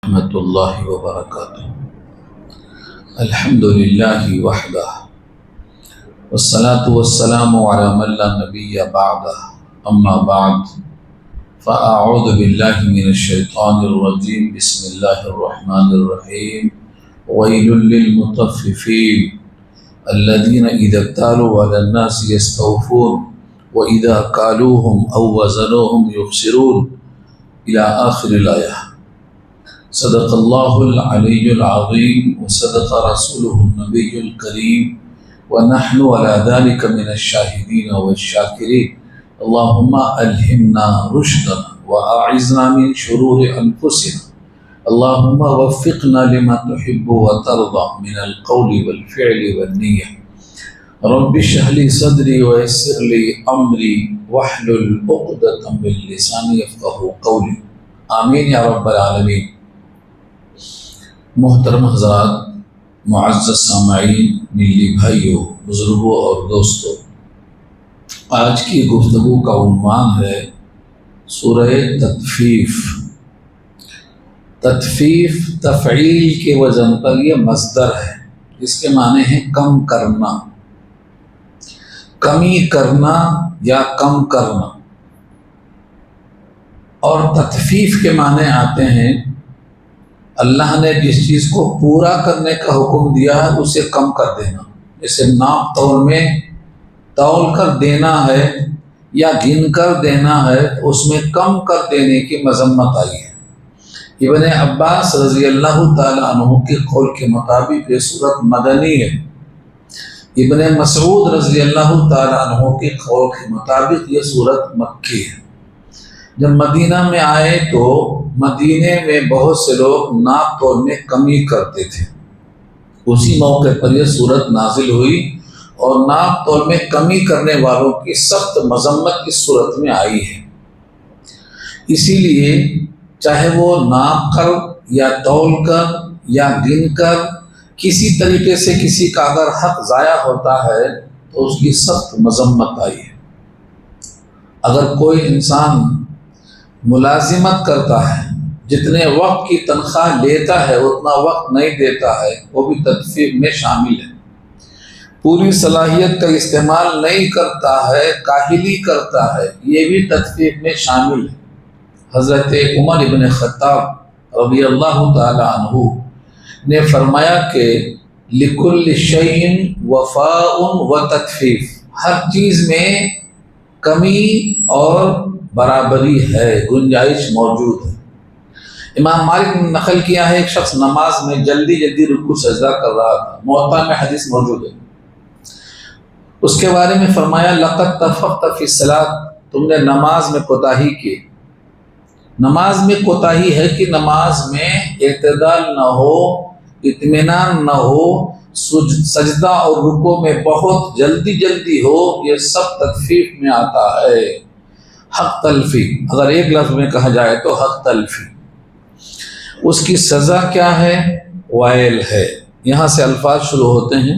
ورحمۃ اللہ وبرکاتہ۔ الحمد للہ وحدہ والصلاة والسلام علی من لا نبی بعدہ، اما بعد فاعوذ باللہ من الشیطان الرجیم، بسم اللہ الرحمن الرحیم۔ ویل للمطففین الذین اذا اکتالوا علی الناس یستوفون واذا کالوہم او وزنوہم یخسرون الی آخر الآیہ۔ صدق اللہ العلی العظیم وصدق رسولہ النبی الکریم ونحن علی ذلک من الشاہدین والشاکرین۔ اللہم الہمنا رشدنا واعذنا من شرور انفسنا، اللہم وفقنا لما تحب وترضى من القول والفعل والنیہ۔ رب اشرح لی صدری ویسر لی امری واحلل عقدۃ من لسانی یفقہوا قولی، آمین یا رب العالمین۔ محترم حضرات، معزز سامعین، ملی بھائیوں، بزرگوں اور دوستوں، آج کی گفتگو کا عنوان ہے سورہ تطفیف۔ تطفیف تفعیل کے وزن پر یہ مصدر ہے، جس کے معنی ہیں کم کرنا، کمی کرنا یا کم کرنا۔ اور تطفیف کے معنی آتے ہیں اللہ نے جس چیز کو پورا کرنے کا حکم دیا ہے اسے کم کر دینا، جیسے ناپ تول میں تول کر دینا ہے یا گن کر دینا ہے، اس میں کم کر دینے کی مذمت آئی ہے۔ ابن عباس رضی اللہ تعالیٰ عنہ کے قول کے مطابق یہ سورت مدنی ہے۔ ابن مسعود رضی اللہ تعالیٰ عنہ کے قول کے مطابق یہ سورت مکی ہے۔ جب مدینہ میں آئے تو مدینے میں بہت سے لوگ ناپ تول میں کمی کرتے تھے، اسی موقع پر یہ سورت نازل ہوئی اور ناپ تول میں کمی کرنے والوں کی سخت مذمت اس سورت میں آئی ہے۔ اسی لیے چاہے وہ ناپ کر یا تول کر یا گن کر کسی طریقے سے کسی کا اگر حق ضائع ہوتا ہے تو اس کی سخت مذمت آئی ہے۔ اگر کوئی انسان ملازمت کرتا ہے، جتنے وقت کی تنخواہ لیتا ہے اتنا وقت نہیں دیتا ہے، وہ بھی تطفیف میں شامل ہے۔ پوری صلاحیت کا استعمال نہیں کرتا ہے، کاہلی کرتا ہے، یہ بھی تطفیف میں شامل ہے۔ حضرت عمر ابن خطاب رضی اللہ تعالی عنہ نے فرمایا کہ لکل شیء وفاء و تطفیف، ہر چیز میں کمی اور برابری ہے، گنجائش موجود ہے۔ امام مالک نے نقل کیا ہے، ایک شخص نماز میں جلدی رکوع سجدہ کر رہا تھا، موطا میں حدیث موجود ہے۔ اس کے بارے میں فرمایا لقد تفقت فی الصلاۃ، تم نے نماز میں کوتاہی کی۔ نماز میں کوتاہی ہے کہ نماز میں اعتدال نہ ہو، اطمینان نہ ہو، سجدہ اور رکوع میں بہت جلدی ہو، یہ سب تطفیف میں آتا ہے۔ حق تلفی، اگر ایک لفظ میں کہا جائے تو حق تلفی، اس کی سزا کیا ہے؟ وائل ہے۔ یہاں سے الفاظ شروع ہوتے ہیں۔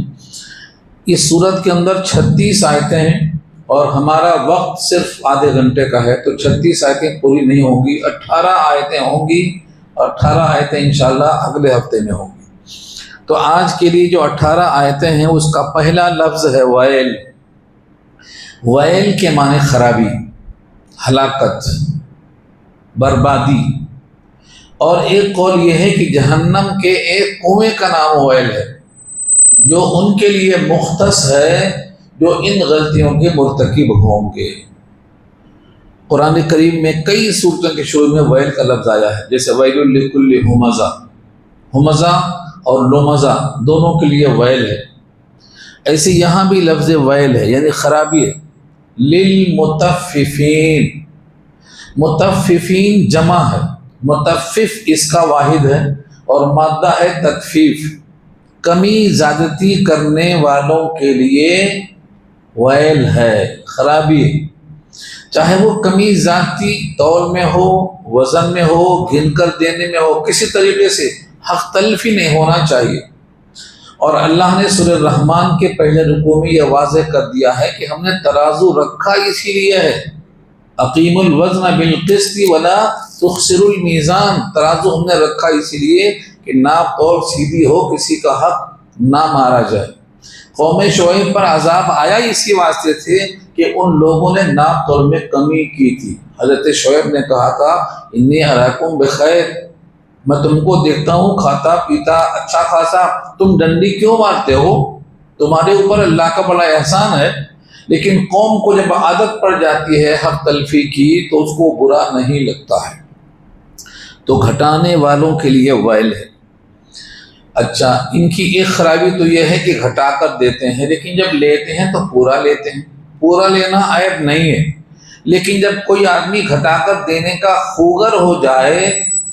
اس سورت کے اندر 36 آیتیں ہیں اور ہمارا وقت صرف آدھے گھنٹے کا ہے، تو 36 آیتیں پوری نہیں ہوں گی، 18 آیتیں ہوں گی اور 18 آیتیں انشاءاللہ اگلے ہفتے میں ہوں گی۔ تو آج کے لیے جو 18 آیتیں ہیں اس کا پہلا لفظ ہے وائل۔ وائل کے معنی خرابی، ہلاکت، بربادی۔ اور ایک قول یہ ہے کہ جہنم کے ایک کنویں کا نام ویل ہے، جو ان کے لیے مختص ہے جو ان غلطیوں کے مرتکب ہوں گے۔ قرآن کریم میں کئی سورتوں کے شروع میں ویل کا لفظ آیا ہے، جیسے ویل لکل ہمزہ، ہمزہ اور لمزہ دونوں کے لیے ویل ہے۔ ایسے یہاں بھی لفظ ویل ہے، یعنی خرابی ہے۔ للمطففین، مطففین جمع ہے، مطفف اس کا واحد ہے اور مادہ ہے تطفیف، کمی زیادتی کرنے والوں کے لیے ویل ہے، خرابی ہے۔ چاہے وہ کمی ذاتی طور میں ہو، وزن میں ہو، گن کر دینے میں ہو، کسی طریقے سے حق تلفی نہیں ہونا چاہیے۔ اور اللہ نے سورہ الرحمن کے پہلے رکوع میں یہ واضح کر دیا ہے کہ ہم نے ترازو رکھا اسی لیے ہے، اقیم الوزن بالقسط ولا تخسر المیزان، ترازو ہم نے رکھا اسی لیے کہ ناپ تول سیدھی ہو، کسی کا حق نہ مارا جائے۔ قوم شعیب پر عذاب آیا اسی واسطے تھے کہ ان لوگوں نے ناپ تول میں کمی کی تھی۔ حضرت شعیب نے کہا تھا انی اراکم بخیر، میں تم کو دیکھتا ہوں کھاتا پیتا اچھا خاصا، تم ڈنڈی کیوں مارتے ہو؟ تمہارے اوپر اللہ کا بڑا احسان ہے۔ لیکن قوم کو جب عادت پڑ جاتی ہے حق تلفی کی تو اس کو برا نہیں لگتا ہے، تو گھٹانے والوں کے لیے ویل ہے۔ اچھا، ان کی ایک خرابی تو یہ ہے کہ گھٹا کر دیتے ہیں، لیکن جب لیتے ہیں تو پورا لیتے ہیں۔ پورا لینا عیب نہیں ہے، لیکن جب کوئی آدمی گھٹا کر دینے کا خوگر ہو جائے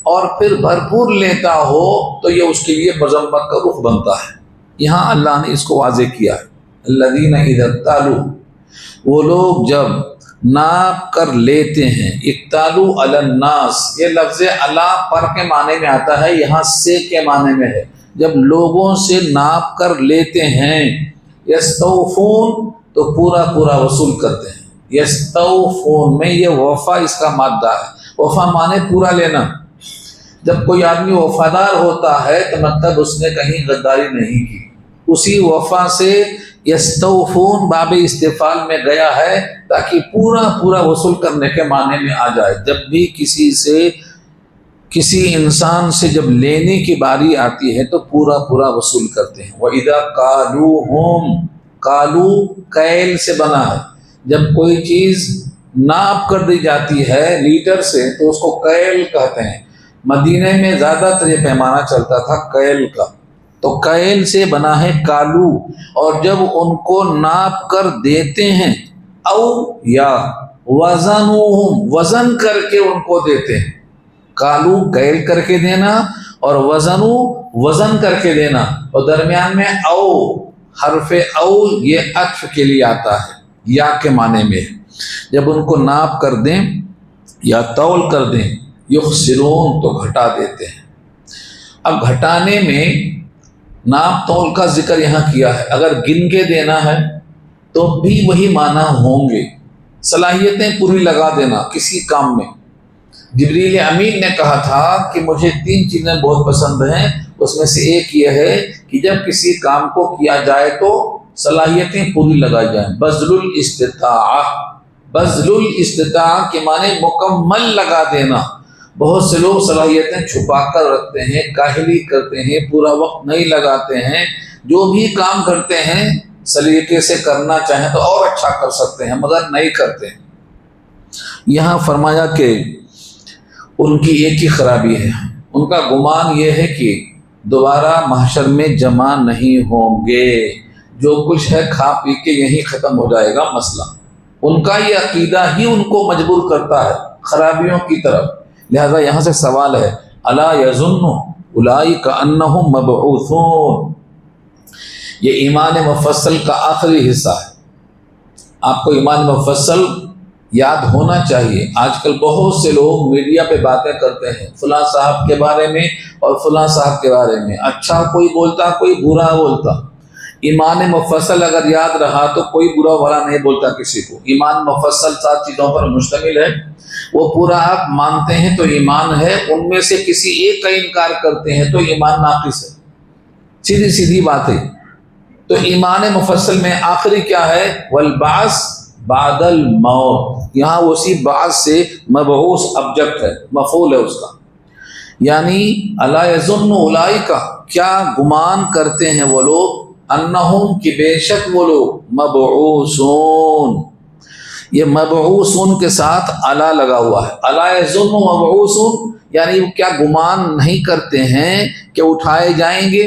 اور پھر بھرپور لیتا ہو تو یہ اس کے لیے مذمت کا رخ بنتا ہے۔ یہاں اللہ نے اس کو واضح کیا ہے، الذین اذا اکتالوا، وہ لوگ جب ناپ کر لیتے ہیں، اکتالوا علی الناس، یہ لفظ علی پر کے معنی میں آتا ہے، یہاں سے کے معنی میں ہے، جب لوگوں سے ناپ کر لیتے ہیں، یستوفون تو پورا پورا وصول کرتے ہیں۔ یستوفون میں یہ وفا اس کا مادہ ہے، وفا معنی پورا لینا۔ جب کوئی آدمی وفادار ہوتا ہے تو مطلب اس نے کہیں غداری نہیں کی، اسی وفا سے یستوفون باب استفعال میں گیا ہے تاکہ پورا پورا وصول کرنے کے معنی میں آ جائے۔ جب بھی کسی انسان سے جب لینے کی باری آتی ہے تو پورا پورا وصول کرتے ہیں۔ وَإِذَا قَالُوهُمْ، قالو کیل سے بنا ہے، جب کوئی چیز ناپ کر دی جاتی ہے لیٹر سے تو اس کو کیل کہتے ہیں۔ مدینہ میں زیادہ تر یہ پیمانہ چلتا تھا کیل کا، تو کیل سے بنا ہے کالو، اور جب ان کو ناپ کر دیتے ہیں، او یا وزنوہم، وزن کر کے ان کو دیتے ہیں۔ کالو کیل کر کے دینا اور وزنو وزن کر کے دینا، اور درمیان میں او، حرف او یہ عطف کے لیے آتا ہے، یا کے معنی میں۔ جب ان کو ناپ کر دیں یا تول کر دیں، یخسرون تو گھٹا دیتے ہیں۔ اب گھٹانے میں ناپ تول کا ذکر یہاں کیا ہے، اگر گن کے دینا ہے تو بھی وہی معنی ہوں گے۔ صلاحیتیں پوری لگا دینا کسی کام میں۔ جبریل امین نے کہا تھا کہ مجھے 3 چیزیں بہت پسند ہیں، اس میں سے ایک یہ ہے کہ جب کسی کام کو کیا جائے تو صلاحیتیں پوری لگائی جائیں۔ بذل الاستطاعہ، بذل الاستطاعہ کے معنی مکمل لگا دینا۔ بہت سے لوگ صلاحیتیں چھپا کر رکھتے ہیں، کاہلی کرتے ہیں، پورا وقت نہیں لگاتے ہیں، جو بھی کام کرتے ہیں سلیقے سے کرنا چاہیں تو اور اچھا کر سکتے ہیں مگر نہیں کرتے۔ یہاں فرمایا کہ ان کی ایک ہی خرابی ہے، ان کا گمان یہ ہے کہ دوبارہ محشر میں جمع نہیں ہوں گے، جو کچھ ہے کھا پی کے یہیں ختم ہو جائے گا مسئلہ۔ ان کا یہ عقیدہ ہی ان کو مجبور کرتا ہے خرابیوں کی طرف۔ لہذا یہاں سے سوال ہے، الا یظن اولئک انہم مبعوثون، یہ ایمان مفصل کا آخری حصہ ہے۔ آپ کو ایمان مفصل یاد ہونا چاہیے۔ آج کل بہت سے لوگ میڈیا پہ باتیں کرتے ہیں فلاں صاحب کے بارے میں اور فلاں صاحب کے بارے میں، اچھا کوئی بولتا کوئی برا بولتا۔ ایمان مفصل اگر یاد رہا تو کوئی برا بھلا نہیں بولتا کسی کو۔ ایمان مفصل 7 چیزوں پر مشتمل ہے، وہ پورا آپ مانتے ہیں تو ایمان ہے، ان میں سے کسی ایک کا انکار کرتے ہیں تو ایمان ناقص ہے۔ سیدھی سیدھی بات ہے۔ تو ایمان مفصل میں آخری کیا ہے؟ والبعث بعد الموت، یہاں اسی بعث سے مبعوث ابجکٹ ہے، مفعول ہے اس کا، یعنی الا یظن اولئک، کیا گمان کرتے ہیں وہ لوگ، انہم کی بے شک وہ لوگ، مبعوثون، یہ مبعوثون کے ساتھ الا لگا ہوا ہے۔ الا یظن مبعوثون یعنی وہ کیا گمان نہیں کرتے ہیں کہ اٹھائے جائیں گے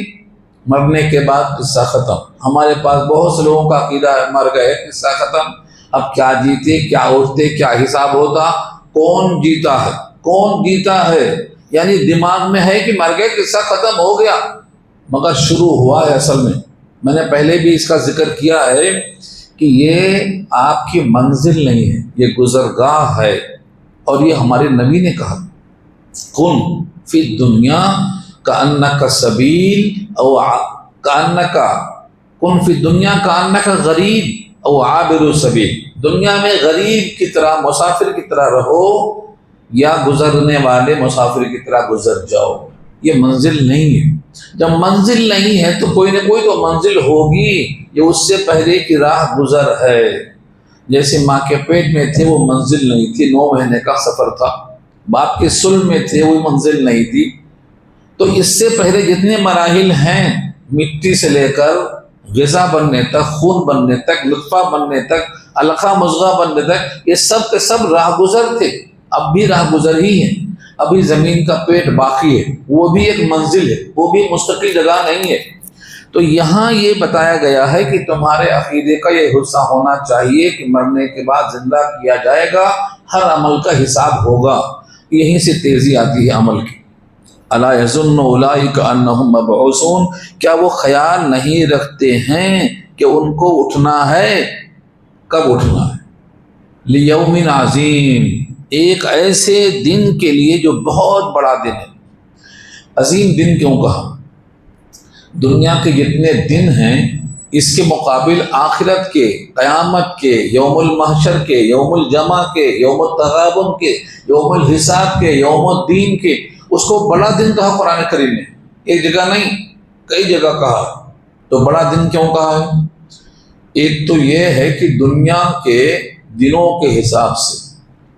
مرنے کے بعد، قصہ ختم۔ ہمارے پاس بہت سے لوگوں کا عقیدہ ہے مر گئے قصہ ختم، اب کیا جیتے کیا اٹھتے کیا حساب ہوتا، کون جیتا ہے کون جیتا ہے، یعنی دماغ میں ہے کہ مر گئے قصہ ختم ہو گیا، مگر شروع ہوا ہے اصل میں نے پہلے بھی اس کا ذکر کیا ہے کہ یہ آپ کی منزل نہیں ہے، یہ گزرگاہ ہے، اور یہ ہمارے نبی نے کہا کن فی الدنیا کأنک سبیل او کأنک، کن فی الدنیا کأنک غریب او عابر سبیل، دنیا میں غریب کی طرح مسافر کی طرح رہو، یا گزرنے والے مسافر کی طرح گزر جاؤ، یہ منزل نہیں ہے۔ جب منزل نہیں ہے تو کوئی نہ کوئی تو منزل ہوگی، یہ اس سے پہلے کی راہ گزر ہے۔ جیسے ماں کے پیٹ میں تھے وہ منزل نہیں تھی، 9 مہینے کا سفر تھا، باپ کے صلب میں تھے وہ منزل نہیں تھی۔ تو اس سے پہلے جتنے مراحل ہیں، مٹی سے لے کر غذا بننے تک، خون بننے تک، نطفہ بننے تک، علقہ مضغہ بننے تک، یہ سب کے سب راہ گزر تھے، اب بھی راہ گزر ہی ہیں۔ ابھی زمین کا پیٹ باقی ہے، وہ بھی ایک منزل ہے، وہ بھی مستقل جگہ نہیں ہے۔ تو یہاں یہ بتایا گیا ہے کہ تمہارے عقیدے کا یہ حصہ ہونا چاہیے کہ مرنے کے بعد زندہ کیا جائے گا، ہر عمل کا حساب ہوگا۔ یہیں سے تیزی آتی ہے عمل کی۔ الا یظن اولئک انہم مبعوثون، کیا وہ خیال نہیں رکھتے ہیں کہ ان کو اٹھنا ہے؟ کب اٹھنا ہے؟ لیوم عظیم، ایک ایسے دن کے لیے جو بہت بڑا دن ہے۔ عظیم دن کیوں کہا؟ دنیا کے جتنے دن ہیں اس کے مقابل آخرت کے، قیامت کے، یوم المحشر کے، یوم الجمع کے، یوم التغابن کے، یوم الحساب کے، یوم الدین کے، اس کو بڑا دن کہا قرآن کریم نے۔ ایک جگہ نہیں، کئی جگہ کہا۔ تو بڑا دن کیوں کہا ہے؟ ایک تو یہ ہے کہ دنیا کے دنوں کے حساب سے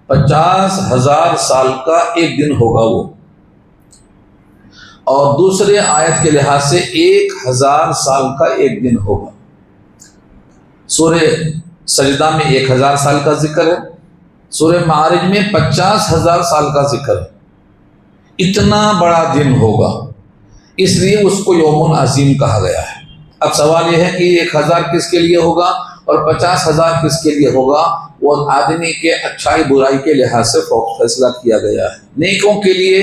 50,000 سال کا ایک دن ہوگا وہ، اور دوسرے آیت کے لحاظ سے 1,000 سال کا ایک دن ہوگا۔ سورہ سجدہ میں 1,000 سال کا ذکر ہے، سورہ معارج میں 50,000 سال کا ذکر ہے۔ اتنا بڑا دن ہوگا، اس لیے اس کو یوم عظیم کہا گیا ہے۔ اب سوال یہ ہے کہ 1,000 کس کے لیے ہوگا اور 50,000 کس کے لیے ہوگا؟ وہ آدمی کے اچھائی برائی کے لحاظ سے فیصلہ کیا گیا ہے۔ نیکوں کے لیے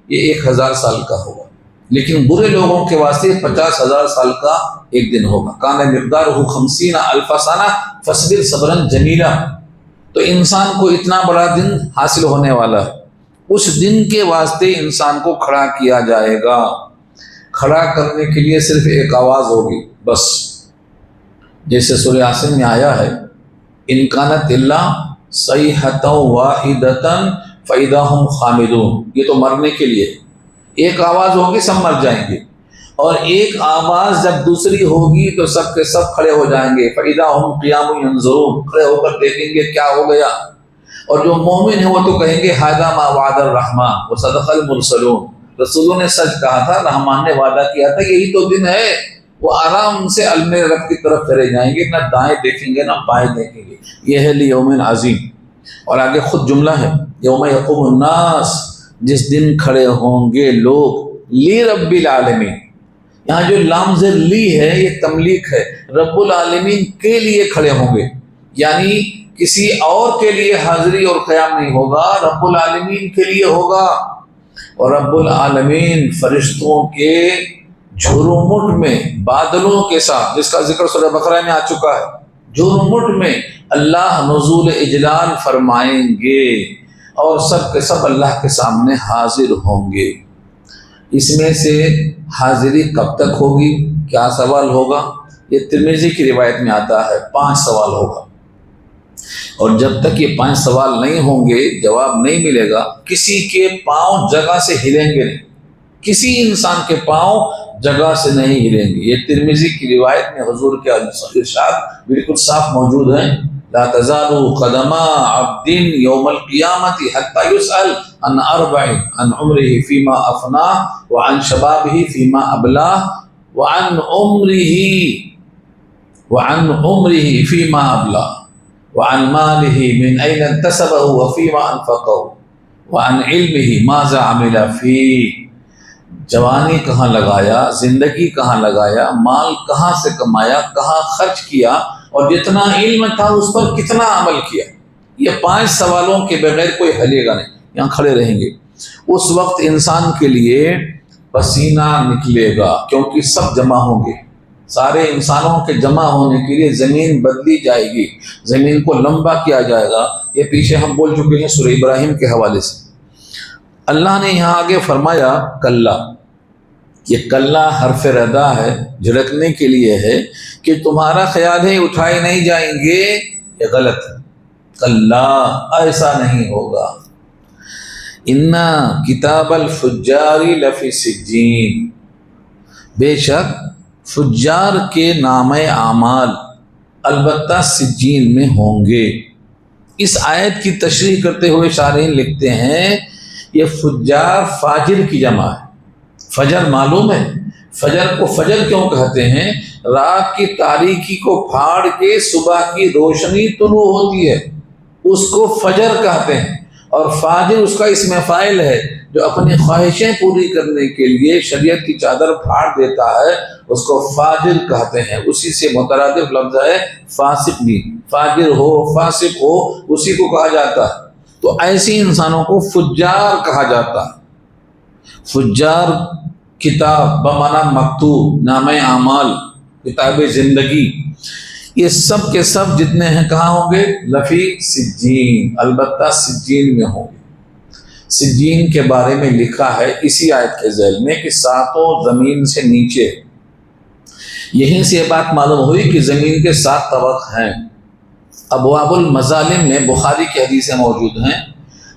یہ 1,000 سال کا ہوگا، لیکن برے لوگوں کے واسطے 50,000 سال کا ایک دن ہوگا۔ کان مقدارہ 50,000 سنہ فاصبر صبرا جمیلا۔ تو انسان کو اتنا بڑا دن حاصل ہونے والا ہے، اس دن کے واسطے انسان کو کھڑا کیا جائے گا۔ کھڑا کرنے کے لیے صرف ایک آواز ہوگی بس، جیسے سورہ یاسین میں آیا ہے، ان کانت الا صیحۃ واحدۃ فاذا هم خامدون۔ یہ تو مرنے کے لیے ایک آواز ہوگی، سب مر جائیں گے، اور ایک آواز جب دوسری ہوگی تو سب کے سب کھڑے ہو جائیں گے، فاذا هم قیام ینظرون، کھڑے ہو کر دیکھیں گے کیا ہو گیا۔ اور جو مومن ہے وہ تو کہیں گے ھذا ما وعد الرحمن وصدق المرسلون، رسولوں نے سچ کہا تھا، رحمان نے وعدہ کیا تھا، یہی تو دن ہے۔ وہ آرام سے علم رب کی طرف چلے جائیں گے، نہ دائیں دیکھیں گے نہ بائیں دیکھیں گے۔ یہ ہے لیوم عظیم۔ اور آگے خود جملہ ہے، یوم یقوم الناس، جس دن کھڑے ہوں گے لوگ، لی رب العالمین۔ یہاں جو لام زیر لی ہے یہ تملیک ہے، رب العالمین کے لیے کھڑے ہوں گے، یعنی کسی اور کے لیے حاضری اور قیام نہیں ہوگا، رب العالمین کے لیے ہوگا۔ اور رب العالمین فرشتوں کے جھرمٹ میں، بادلوں کے ساتھ، جس کا ذکر سورہ بقرہ میں آ چکا ہے، جھرمٹ میں اللہ نزول اجلال فرمائیں گے، اور سب کے سب اللہ کے سامنے حاضر ہوں گے۔ اس میں سے حاضری کب تک ہوگی؟ کیا سوال ہوگا؟ یہ ترمذی کی روایت میں آتا ہے 5 سوال ہوگا، اور جب تک یہ 5 سوال نہیں ہوں گے، جواب نہیں ملے گا، کسی کے پاؤں جگہ سے ہلیں گے نہیں، کسی انسان کے پاؤں جگہ سے نہیں ہلیں گے۔ یہ ترمذی کی روایت میں حضور کے ارشاد بالکل صاف موجود ہیں، لا تزال قدم عبد یوم القیامت حتی یسأل عن 4، عن عمرہ فیما افناہ، وعن شبابہ فیما ابلاہ، وعن عمرہ فیما ابلاہ، وعن مالہ من این اکتسبہ وفیما انفقہ، وعن علمہ ماذا عمل فیہ۔ جوانی کہاں لگایا، زندگی کہاں لگایا، مال کہاں سے کمایا، کہاں خرچ کیا، اور جتنا علم تھا اس پر کتنا عمل کیا۔ یہ 5 سوالوں کے بغیر کوئی ہلے گا نہیں، یہاں کھڑے رہیں گے۔ اس وقت انسان کے لیے پسینہ نکلے گا، کیونکہ سب جمع ہوں گے۔ سارے انسانوں کے جمع ہونے کے لیے زمین بدلی جائے گی، زمین کو لمبا کیا جائے گا۔ یہ پیچھے ہم بول چکے ہیں سورہ ابراہیم کے حوالے سے۔ اللہ نے یہاں آگے فرمایا کلا، یہ کلا حرف ردا ہے، جھڑکنے کے لیے ہے کہ تمہارا خیال ہے اٹھائے نہیں جائیں گے، یہ غلط ہے۔ کلا، ایسا نہیں ہوگا۔ انا کتاب الفجار لفی سجین، بے شک فجار کے نام اعمال البتہ سجین میں ہوں گے۔ اس آیت کی تشریح کرتے ہوئے شارحین لکھتے ہیں یہ فجار فاجر کی جمع ہے۔ فجر معلوم ہے، فجر کو فجر کیوں کہتے ہیں؟ رات کی تاریکی کو پھاڑ کے صبح کی روشنی طلوع ہوتی ہے، اس کو فجر کہتے ہیں۔ اور فاجر اس کا اسم فاعل ہے، جو اپنی خواہشیں پوری کرنے کے لیے شریعت کی چادر پھاڑ دیتا ہے، اس کو فاجر کہتے ہیں۔ اسی سے مترادف لفظ ہے فاسق بھی، فاجر ہو فاسق ہو اسی کو کہا جاتا ہے۔ تو ایسی انسانوں کو فجار کہا جاتا ہے۔ فجار کتاب بمعنی مکتوب، نام اعمال، کتاب زندگی، یہ سب کے سب جتنے ہیں کہاں ہوں گے؟ لفی سجین، البتہ سجین میں ہوں گے۔ سجین کے بارے میں لکھا ہے اسی آیت کے ذیل میں کہ ساتوں زمین سے نیچے۔ یہیں سے یہ بات معلوم ہوئی کہ زمین کے 7 طبق ہیں۔ ابواب المظالم میں بخاری کی حدیثیں موجود ہیں،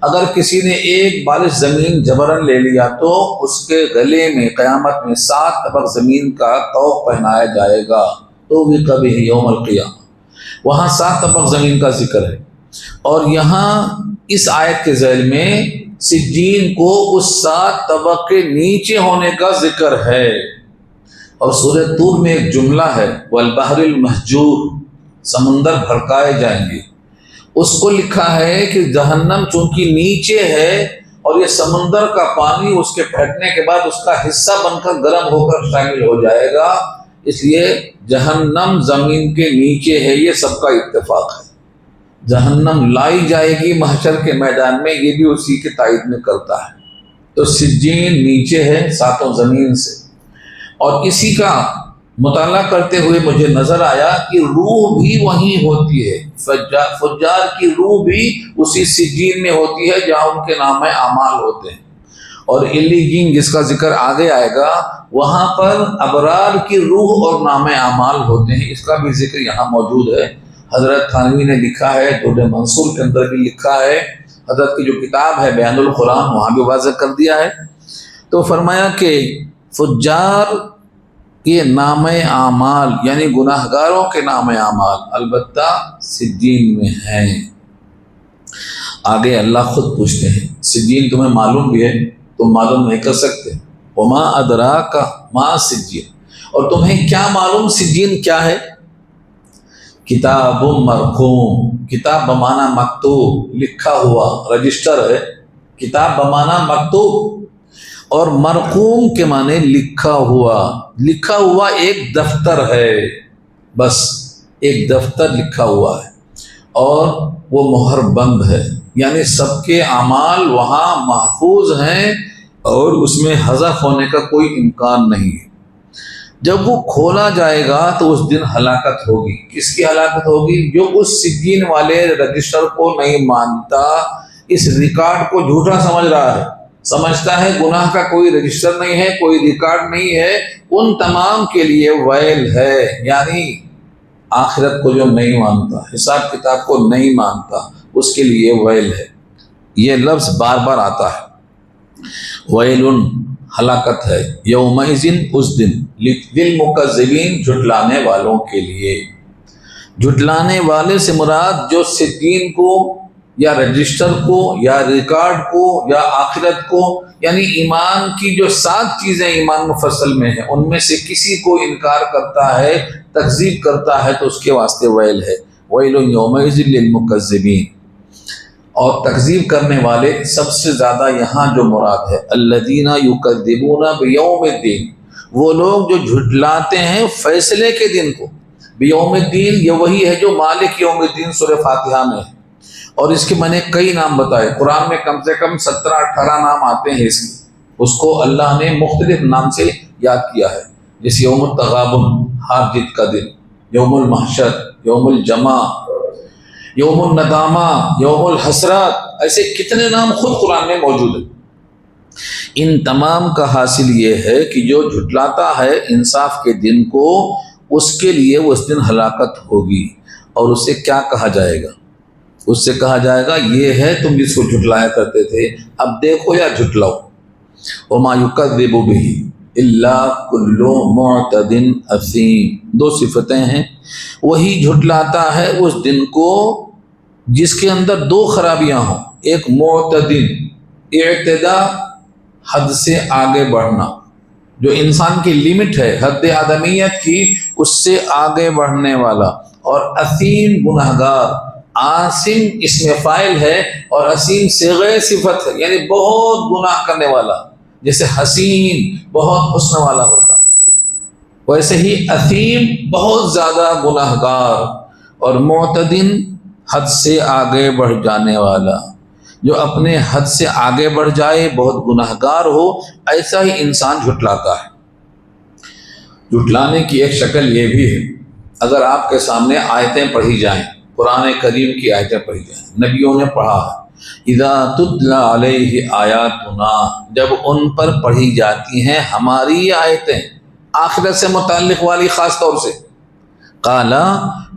اگر کسی نے ایک بالش زمین جبرن لے لیا تو اس کے گلے میں قیامت میں 7 طبق زمین کا طوق پہنایا جائے گا، تو بھی کبھی یوم القیامہ۔ وہاں 7 طبق زمین کا ذکر ہے، اور یہاں اس آیت کے ذیل میں سجین کو اس 7 طبق کے نیچے ہونے کا ذکر ہے۔ اور سورہ طور میں ایک جملہ ہے والبحر المسجور، سمندر بھڑکائے جائیں گے، اس کو لکھا ہے کہ جہنم چونکہ نیچے ہے اور یہ سمندر کا پانی اس کے پھٹنے کے بعد اس کا حصہ بن کر گرم ہو کر شامل ہو جائے گا، اس لیے جہنم زمین کے نیچے ہے، یہ سب کا اتفاق ہے۔ جہنم لائی جائے گی محشر کے میدان میں، یہ بھی اسی کے تائید میں کرتا ہے۔ تو سجین نیچے ہے 7 زمین سے، اور اسی کا مطالعہ کرتے ہوئے مجھے نظر آیا کہ روح بھی وہیں ہوتی ہے، فجار کی روح بھی اسی سجین میں ہوتی ہے جہاں ان کے نام اعمال ہوتے ہیں۔ اور علیین جس کا ذکر آگے آئے گا وہاں پر ابرار کی روح اور نام اعمال ہوتے ہیں، اس کا بھی ذکر یہاں موجود ہے۔ حضرت تھانوی نے لکھا ہے، درر منصور کے اندر بھی لکھا ہے، حضرت کی جو کتاب ہے بیان القرآن وہاں بھی واضح کر دیا ہے۔ تو فرمایا کہ فجار یہ نام اعمال یعنی گناہگاروں کے نام اعمال البتہ سجین میں ہیں۔ آگے اللہ خود پوچھتے ہیں سجین تمہیں معلوم بھی ہے، تم معلوم نہیں کر سکتے، وما ادراک ما سجین، اور تمہیں کیا معلوم سجین کیا ہے؟ کتاب مرقوم، کتاب بمعنی مکتوب، لکھا ہوا، رجسٹر ہے، کتاب بمعنی مکتوب، اور مرقوم کے معنی لکھا ہوا۔ لکھا ہوا ایک دفتر ہے، بس ایک دفتر لکھا ہوا ہے، اور وہ مہر بند ہے، یعنی سب کے اعمال وہاں محفوظ ہیں اور اس میں حذف ہونے کا کوئی امکان نہیں ہے۔ جب وہ کھولا جائے گا تو اس دن ہلاکت ہوگی۔ کس کی ہلاکت ہوگی؟ جو اس سجین والے رجسٹر کو نہیں مانتا، اس ریکارڈ کو جھوٹا سمجھ رہا ہے، سمجھتا ہے گناہ کا کوئی رجسٹر نہیں ہے، کوئی ریکارڈ نہیں ہے، ان تمام کے لیے ویل ہے، یعنی آخرت کو جو نہیں مانتا، حساب کتاب کو نہیں مانتا، اس کے لیے ویل ہے۔ یہ لفظ بار بار آتا ہے، ویلن ہلاکت ہے، یومئذ اس دن، للمکذبین جھٹلانے والوں کے لیے۔ جھٹلانے والے سے مراد جو سجین کو یا رجسٹر کو یا ریکارڈ کو یا آخرت کو، یعنی ایمان کی جو 7 چیزیں ایمان مفصل میں ہیں ان میں سے کسی کو انکار کرتا ہے، تکذیب کرتا ہے، تو اس کے واسطے ویل ہے۔ ویل یومئذ للمکذبین، اور تکذیب کرنے والے سب سے زیادہ یہاں جو مراد ہے الذین یکذبون بیوم الدین، وہ لوگ جو جھٹلاتے ہیں فیصلے کے دن کو۔ بیوم الدین یہ وہی ہے جو مالک یوم الدین سورہ فاتحہ میں ہے، اور اس کے میں نے کئی نام بتائے، قرآن میں کم سے کم 17-18 نام آتے ہیں اس کو اللہ نے مختلف نام سے یاد کیا ہے، جیسے یوم التغابن ہار جیت کا دن، یوم المحشر، یوم الجمع، یوم الندامہ، یوم الحسرات، ایسے کتنے نام خود قرآن میں موجود ہیں۔ ان تمام کا حاصل یہ ہے کہ جو جھٹلاتا ہے انصاف کے دن کو، اس کے لیے وہ اس دن ہلاکت ہوگی، اور اسے کیا کہا جائے گا؟ اس سے کہا جائے گا یہ ہے تم جس کو جھٹلایا کرتے تھے، اب دیکھو یا جھٹلاؤ۔ وما یکذب بہ الا کل معتد اثیم، دو صفتیں ہیں، وہی جھٹلاتا ہے اس دن کو جس کے اندر دو خرابیاں ہوں، ایک معتدن، اعتدا حد سے آگے بڑھنا، جو انسان کی لمٹ ہے حد آدمیت کی اس سے آگے بڑھنے والا، اور اثیم گناہگار، آثم اسم فاعل ہے اور اثیم صیغہ صفت ہے، یعنی بہت گناہ کرنے والا، جیسے حسین بہت حسن والا ہوتا، ویسے ہی اثیم بہت زیادہ گناہگار، اور معتدن حد سے آگے بڑھ جانے والا۔ جو اپنے حد سے آگے بڑھ جائے، بہت گناہگار ہو، ایسا ہی انسان جھٹلاتا ہے۔ جھٹلانے کی ایک شکل یہ بھی ہے، اگر آپ کے سامنے آیتیں پڑھی جائیں، قرآن کریم کی آیتیں پڑھی جائیں، نبیوں نے پڑھا ہے، اذا تتلی علیہ آیاتنا، جب ان پر پڑھی جاتی ہیں ہماری آیتیں، آخرت سے متعلق والی خاص طور سے، قالا،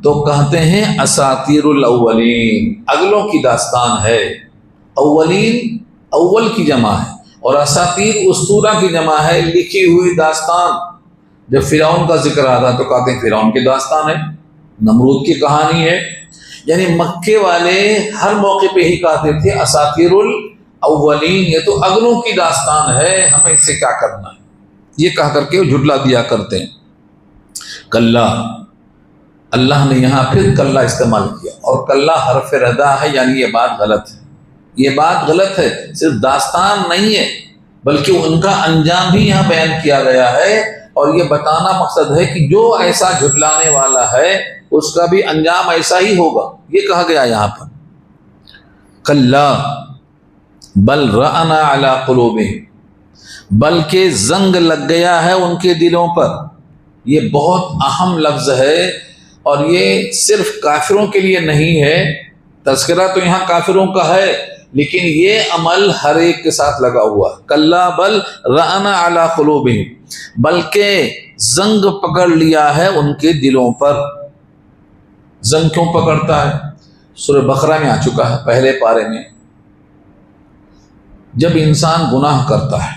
تو کہتے ہیں اساطیر الاولین، اگلوں کی داستان ہے۔ اولین اول کی جمع ہے، اور اساطیر اسطورہ کی جمع ہے، لکھی ہوئی داستان۔ جب فرعون کا ذکر آتا تو کہتے ہیں فرعون کی داستان ہے، نمرود کی کہانی ہے، یعنی مکے والے ہر موقع پہ ہی کہتے تھے اساطیر الاولین، یہ تو اگلوں کی داستان ہے، ہمیں اس سے کیا کرنا ہے، یہ کہہ کر کے وہ جھٹلا دیا کرتے ہیں۔ کلا، اللہ نے یہاں پھر کلا استعمال کیا، اور کلا حرف ردا ہے، یعنی یہ بات غلط ہے، یہ بات غلط ہے، صرف داستان نہیں ہے بلکہ ان کا انجام بھی یہاں بیان کیا گیا ہے، اور یہ بتانا مقصد ہے کہ جو ایسا جھٹلانے والا ہے اس کا بھی انجام ایسا ہی ہوگا، یہ کہا گیا یہاں پر۔ کلا بل رأنا علی قلوبہم، بلکہ زنگ لگ گیا ہے ان کے دلوں پر، یہ بہت اہم لفظ ہے، اور یہ صرف کافروں کے لیے نہیں ہے، تذکرہ تو یہاں کافروں کا ہے لیکن یہ عمل ہر ایک کے ساتھ لگا ہوا۔ کلا بل رأنا علی قلوبہم، بلکہ زنگ پکڑ لیا ہے ان کے دلوں پر۔ زنگ کیوں پکڑتا ہے؟ سورہ بقرہ میں آ چکا ہے، پہلے پارے میں، جب انسان گناہ کرتا ہے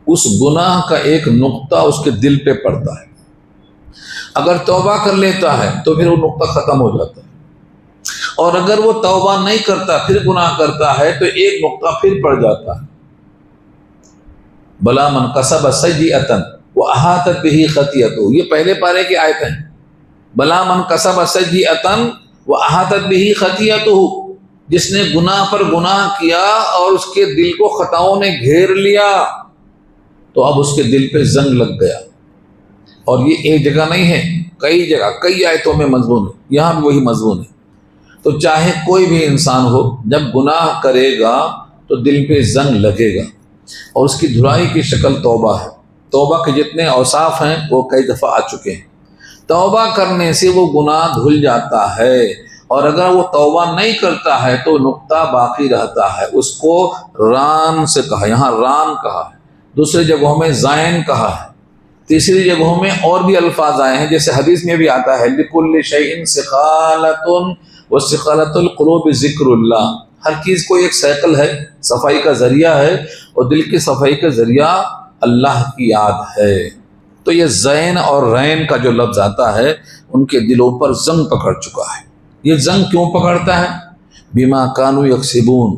اس گناہ کا ایک نقطہ اس کے دل پہ پڑتا ہے، اگر توبہ کر لیتا ہے تو پھر وہ نقطہ ختم ہو جاتا ہے، اور اگر وہ توبہ نہیں کرتا پھر گناہ کرتا ہے تو ایک نقطہ پھر پڑ جاتا ہے۔ بلا من کسب سیئۃ واحاطت بہ خطیئتہ، یہ پہلے پارے کی آیت ہیں۔ بلا من کسب سیئۃ واحاطت بہ خطیئتہ، جس نے گناہ پر گناہ کیا اور اس کے دل کو خطاؤں نے گھیر لیا تو اب اس کے دل پہ زنگ لگ گیا، اور یہ ایک جگہ نہیں ہے، کئی جگہ کئی آیتوں میں مضمون ہے، یہاں بھی وہی مضمون ہے۔ تو چاہے کوئی بھی انسان ہو، جب گناہ کرے گا تو دل پہ زنگ لگے گا، اور اس کی دھلائی کی شکل توبہ ہے۔ توبہ کے جتنے اوصاف ہیں وہ کئی دفعہ آ چکے ہیں۔ توبہ کرنے سے وہ گناہ دھل جاتا ہے، اور اگر وہ توبہ نہیں کرتا ہے تو نقطہ باقی رہتا ہے، اس کو ران سے کہا، یہاں ران کہا ہے، دوسری جگہوں میں زائن کہا ہے، تیسری جگہوں میں اور بھی الفاظ آئے ہیں، جیسے حدیث میں بھی آتا ہے لِكُلِّ شَيْءٍ سِقَالَةٌ وَسِقَالَةُ الْقُلُوبِ ذِكْرُ اللَّهِ، ہر چیز کو ایک سائیکل ہے، صفائی کا ذریعہ ہے، اور دل کی صفائی کا ذریعہ اللہ کی یاد ہے۔ تو یہ زین اور رین کا جو لفظ آتا ہے ان کے دلوں پر زنگ پکڑ چکا ہے۔ یہ زنگ کیوں پکڑتا ہے؟ بما کانوا یکسبون،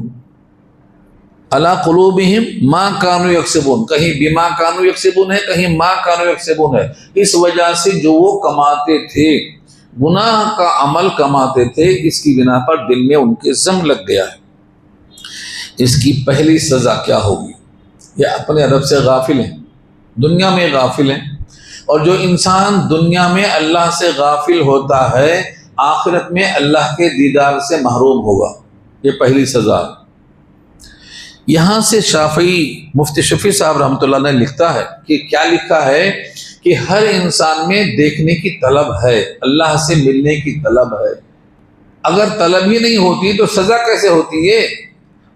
علی قلوبہم ما کانوا یکسبون، کہیں بما کانوا یکسبون ہے، کہیں ما کانوا یکسبون ہے، اس وجہ سے جو وہ کماتے تھے، گناہ کا عمل کماتے تھے، اس کی بنا پر دل میں ان کے زنگ لگ گیا ہے۔ اس کی پہلی سزا کیا ہوگی؟ یہ اپنے رب سے غافل ہیں، دنیا میں غافل ہیں، اور جو انسان دنیا میں اللہ سے غافل ہوتا ہے آخرت میں اللہ کے دیدار سے محروم ہوگا، یہ پہلی سزا ہے۔ یہاں سے شافعی مفتی شفیع صاحب رحمۃ اللہ نے لکھتا ہے کہ کیا لکھا ہے کہ ہر انسان میں دیکھنے کی طلب ہے، اللہ سے ملنے کی طلب ہے، اگر طلب ہی نہیں ہوتی تو سزا کیسے ہوتی ہے؟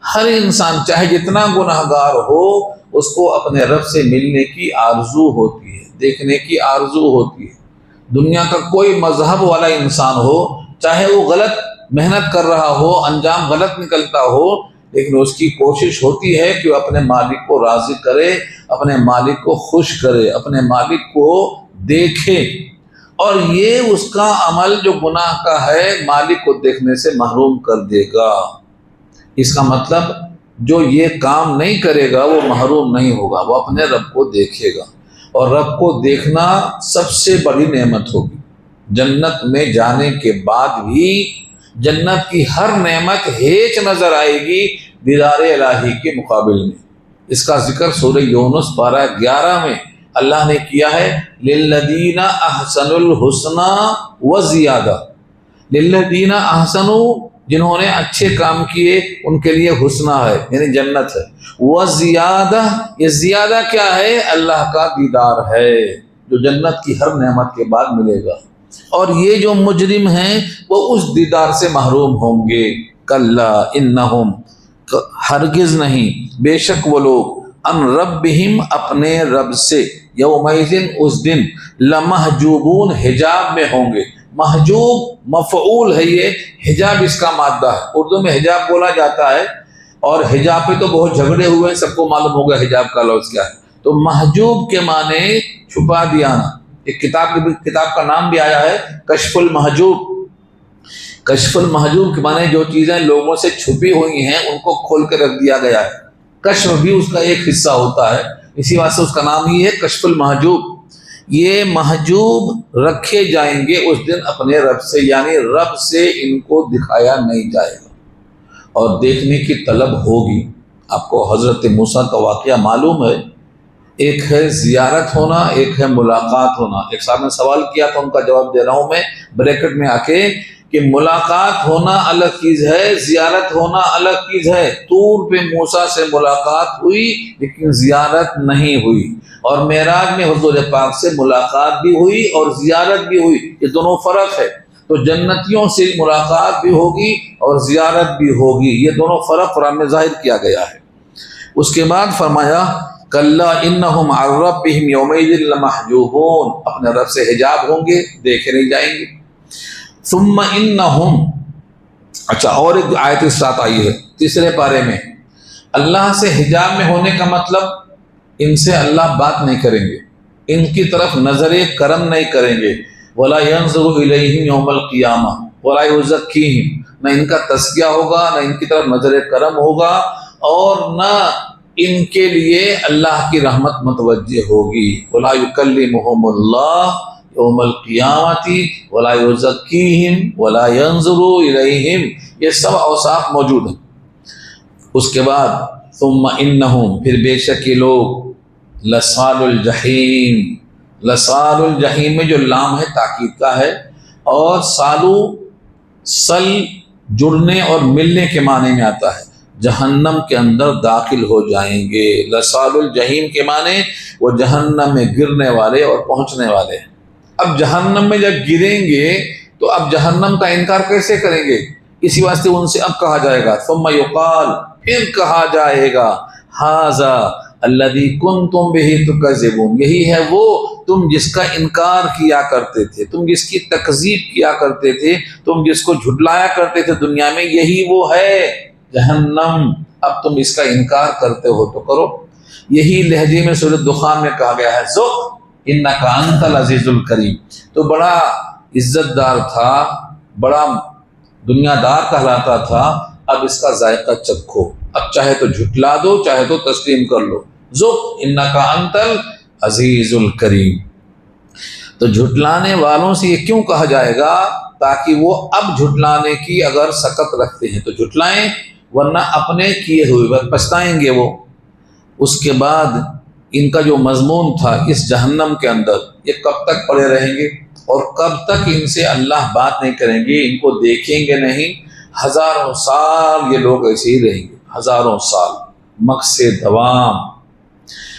ہر انسان چاہے جتنا گناہ گار ہو اس کو اپنے رب سے ملنے کی آرزو ہوتی ہے، دیکھنے کی آرزو ہوتی ہے۔ دنیا کا کوئی مذہب والا انسان ہو، چاہے وہ غلط محنت کر رہا ہو، انجام غلط نکلتا ہو، لیکن اس کی کوشش ہوتی ہے کہ وہ اپنے مالک کو راضی کرے، اپنے مالک کو خوش کرے، اپنے مالک کو دیکھے، اور یہ اس کا عمل جو گناہ کا ہے مالک کو دیکھنے سے محروم کر دے گا۔ اس کا مطلب جو یہ کام نہیں کرے گا وہ محروم نہیں ہوگا، وہ اپنے رب کو دیکھے گا، اور رب کو دیکھنا سب سے بڑی نعمت ہوگی۔ جنت میں جانے کے بعد بھی جنت کی ہر نعمت ہیچ نظر آئے گی دیدار الہی کے مقابل میں۔ اس کا ذکر سورہ یونس پارہ 11 میں اللہ نے کیا ہے، للذین احسنوا الحسنى وزیادہ۔ للذین احسنوا، جنہوں نے اچھے کام کیے ان کے لیے حسنہ ہے، یعنی جنت ہے۔ وزیادہ، یہ زیادہ کیا ہے؟ اللہ کا دیدار ہے، جو جنت کی ہر نعمت کے بعد ملے گا۔ اور یہ جو مجرم ہیں وہ اس دیدار سے محروم ہوں گے۔ کلا انہم، ہرگز نہیں، بے شک وہ لوگ، ان ربہم، اپنے رب سے، یومئذ، اس دن، لمحجوبون، حجاب میں ہوں گے۔ محجوب مفعول ہے، یہ حجاب اس کا مادہ ہے۔ اردو میں حجاب بولا جاتا ہے، اور حجاب پہ تو بہت جھگڑے ہوئے ہیں، سب کو معلوم ہوگا حجاب کا لفظ کیا ہے۔ تو محجوب کے معنی چھپا دیانا۔ ایک کتاب کا نام بھی آیا ہے کشف المحجوب۔ کشف المحجوب کے معنی جو چیزیں لوگوں سے چھپی ہوئی ہیں ان کو کھول کے رکھ دیا گیا ہے۔ کشف بھی اس کا ایک حصہ ہوتا ہے، اسی واسطے اس کا نام ہی ہے کشف المحجوب۔ یہ محجوب رکھے جائیں گے اس دن اپنے رب سے، یعنی رب سے ان کو دکھایا نہیں جائے گا، اور دیکھنے کی طلب ہوگی۔ آپ کو حضرت موسیٰ کا واقعہ معلوم ہے، ایک ہے زیارت ہونا، ایک ہے ملاقات ہونا۔ ایک صاحب نے سوال کیا تھا، ان کا جواب دے رہا ہوں میں بریکٹ میں آ کے، کہ ملاقات ہونا الگ چیز ہے، زیارت ہونا الگ چیز ہے۔ طور پہ موسیٰ سے ملاقات ہوئی لیکن زیارت نہیں ہوئی، اور معراج میں حضور پاک سے ملاقات بھی ہوئی اور زیارت بھی ہوئی، یہ دونوں فرق ہے۔ تو جنتیوں سے ملاقات بھی ہوگی اور زیارت بھی ہوگی، یہ دونوں فرق قرآن میں ظاہر کیا گیا ہے۔ اس کے بعد فرمایا کلا انہم عن ربہم یومئذ لمحجوبون، اپنے رب سے حجاب ہوں گے، دیکھے نہیں جائیں گے۔ ثم انہم، اچھا اور ایک آیت اس ساتھ آئی ہے تیسرے پارے میں، اللہ سے حجاب میں ہونے کا مطلب ان سے اللہ بات نہیں کریں گے، ان کی طرف نظر کرم نہیں کریں گے۔ ولا ينظر الیہم یوم القیامہ ولا یزکیہم، نہ ان کا تزکیہ ہوگا، نہ ان کی طرف نظر کرم ہوگا، اور نہ ان کے لیے اللہ کی رحمت متوجہ ہوگی۔ ولا یکلمہم اللہ یوم القیامۃ ولا یزکیہم ولا ینظر الیہم، یہ سب اوصاف موجود ہیں۔ اس کے بعد ثم انہم، پھر بے شک یہ لوگ، لصال الجحیم، لصال الجحیم میں جو لام ہے تاکید کا ہے، اور سالو سل جڑنے اور ملنے کے معنی میں آتا ہے، جہنم کے اندر داخل ہو جائیں گے۔ لصال الجحیم کے معنی وہ جہنم میں گرنے والے اور پہنچنے والے ہیں۔ اب جہنم میں جب گریں گے تو اب جہنم کا انکار کیسے کریں گے؟ اسی واسطے ان سے اب کہا جائے گا، ثم یقال، پھر کہا جائے گا، ھذا الذی کنتم بہ تکذبون، یہی ہے وہ تم جس کا انکار کیا کرتے تھے، تم جس کی تکذیب کیا کرتے تھے، تم جس کو جھٹلایا کرتے تھے دنیا میں، یہی وہ ہے جہنم۔ اب تم اس کا انکار کرتے ہو تو کرو۔ یہی لہجے میں سورۃ دخان میں کہا گیا ہے، ذق انک انت العزیز الکریم، تو بڑا عزت دار تھا، بڑا دنیا دار کہلاتا تھا، اب اس کا ذائقہ چکھو، اب چاہے تو جھٹلا دو چاہے تو تسلیم کر لو۔ ذق انک انت العزیز الکریم۔ تو جھٹلانے والوں سے یہ کیوں کہا جائے گا؟ تاکہ وہ اب جھٹلانے کی اگر سکت رکھتے ہیں تو جھٹلائیں، ورنہ اپنے کیے ہوئے وقت پچھتائیں گے وہ۔ اس کے بعد ان کا جو مضمون تھا اس جہنم کے اندر، یہ کب تک پڑے رہیں گے اور کب تک ان سے اللہ بات نہیں کریں گے، ان کو دیکھیں گے نہیں؟ ہزاروں سال یہ لوگ ایسے ہی رہیں گے، ہزاروں سال، مکث دوام۔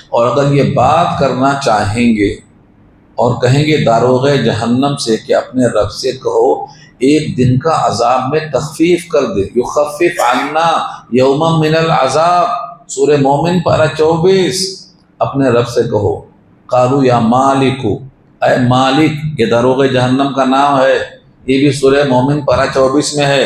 اور اگر یہ بات کرنا چاہیں گے اور کہیں گے داروغ جہنم سے کہ اپنے رب سے کہو ایک دن کا عذاب میں تخفیف کر دے، یخفف عنا یوما من العذاب، سورہ مومن پارہ 24، اپنے رب سے کہو۔ قالوا یا مالک، اے مالک، یہ داروغ جہنم کا نام ہے، یہ بھی سورہ مومن پارہ 24 میں ہے۔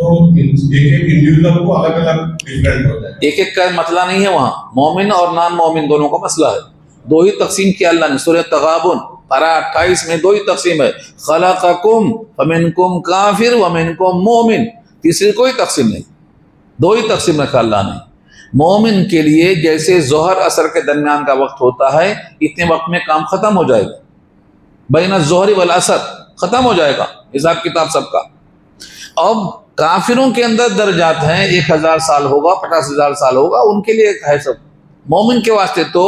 تو ایک ایک انڈیویجل کو الگ الگ ڈفرینٹ ہو جائے. ایک ایک کا مسئلہ نہیں ہے وہاں، مومن اور نان مومن دونوں کا مسئلہ ہے. دو ہی تقسیم کیا اللہ نے سورہ تغابن پارہ 28 میں، دو ہی تقسیم ہے، خلقکم فمنکم کافر ومنکم مومن، تیسری کوئی تقسیم نہیں، دو ہی تقسیم رکھا اللہ نے. مومن کے لیے جیسے ظہر عصر کے درمیان کا وقت ہوتا ہے، اتنے وقت میں کام ختم ہو جائے گا، بین الظہر والعصر ختم ہو جائے گا حساب کتاب سب کا. اب کافروں کے اندر درجات ہیں، 1000 سال ہوگا، 50,000 سال ہوگا، ان کے لیے ہے سب. مومن کے واسطے تو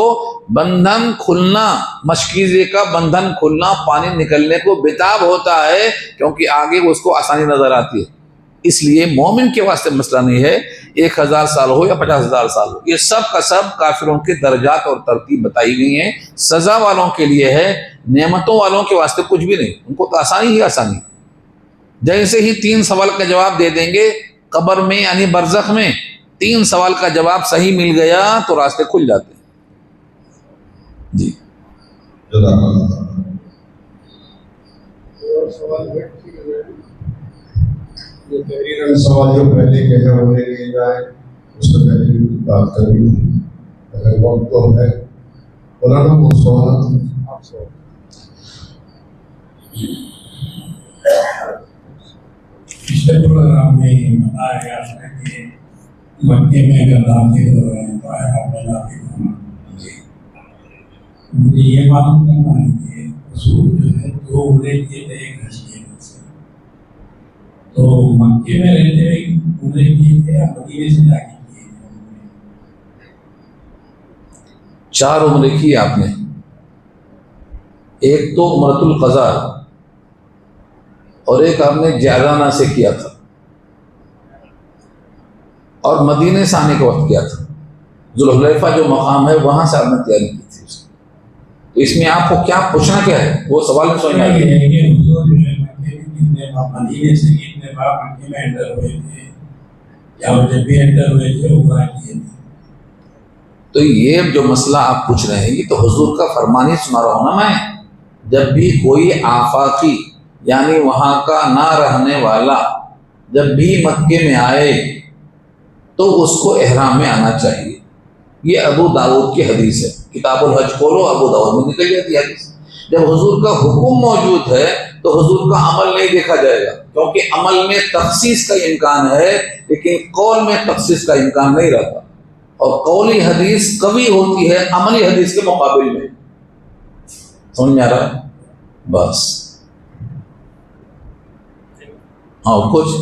بندھن کھلنا، مشکیزے کا بندھن کھلنا، پانی نکلنے کو بتاب ہوتا ہے، کیونکہ آگے اس کو آسانی نظر آتی ہے. اس لیے مومن کے واسطے مسئلہ نہیں ہے 1000 سال ہو یا 50,000 سال ہو، یہ سب کا سب کافروں کے درجات اور ترتیب بتائی گئی ہیں. سزا والوں کے لیے ہے، نعمتوں والوں کے واسطے کچھ بھی نہیں، ان کو تو آسانی ہی آسانی. جیسے ہی 3 سوال کا جواب دے دیں گے قبر میں یعنی برزخ میں، 3 سوال کا جواب صحیح مل گیا تو راستے کھل جاتے ہیں. جی اور سوال ہے یہ تحریر سوال جو پہلے کہا انہوں نے لے جائے اس سے پہلے بات کرنی تھی، اگر وقت تو ہے مولانا وہ سوالات آپ سے. پچھلے پروگرام میں بتایا گیا تھا کہ مکے میں اگر داخل ہو رہے ہیں تو آپ نے داخل ہونا. مجھے یہ معلوم کرنا ہے کہ رسول جو ہے 2 عمرے کیے تھے، ایک حج کیے تھے، تو مکے میں رہتے ہوئے عمرے کیے تھے یا مدینے سے جا کے کیے تھے؟ 4 عمرے کی آپ نے، ایک تو عمرۃ القضاء اور ایک آپ نے جعرانہ سے کیا تھا، اور مدینے سے آنے کے وقت کیا تھا. ذوالحلیفہ جو مقام ہے وہاں سے آپ نے تیاری کی تھی. تو اس میں آپ کو کیا پوچھنا کیا ہے وہ سوال میں سمجھ میں آ گیا. کہ حضور جو ہے مکے میں کتنے بار، مدینے سے کتنے بار مکے میں انٹر ہوئے تھے، یا وہ جب بھی انٹر ہوئے تھے عمرہ کیے تھے؟ تو یہ جو مسئلہ آپ پوچھ رہے ہیں یہ تو حضور کا فرمان ہی سنا رہا ہوں نا میں. جب بھی کوئی آفاقی یعنی وہاں کا نہ رہنے والا جب بھی مکے میں آئے تو اس کو احرام میں آنا چاہیے. یہ ابو داؤد کی حدیث ہے، کتاب الحج کھولو ابو داؤد میں نکل جاتی ہے حدیث. جب حضور کا حکم موجود ہے تو حضور کا عمل نہیں دیکھا جائے گا، کیونکہ عمل میں تخصیص کا امکان ہے لیکن قول میں تخصیص کا امکان نہیں رہتا. اور قولی حدیث قوی ہوتی ہے عملی حدیث کے مقابل میں. سمجھ میں آ رہا ہے؟ بس ہاں کچھ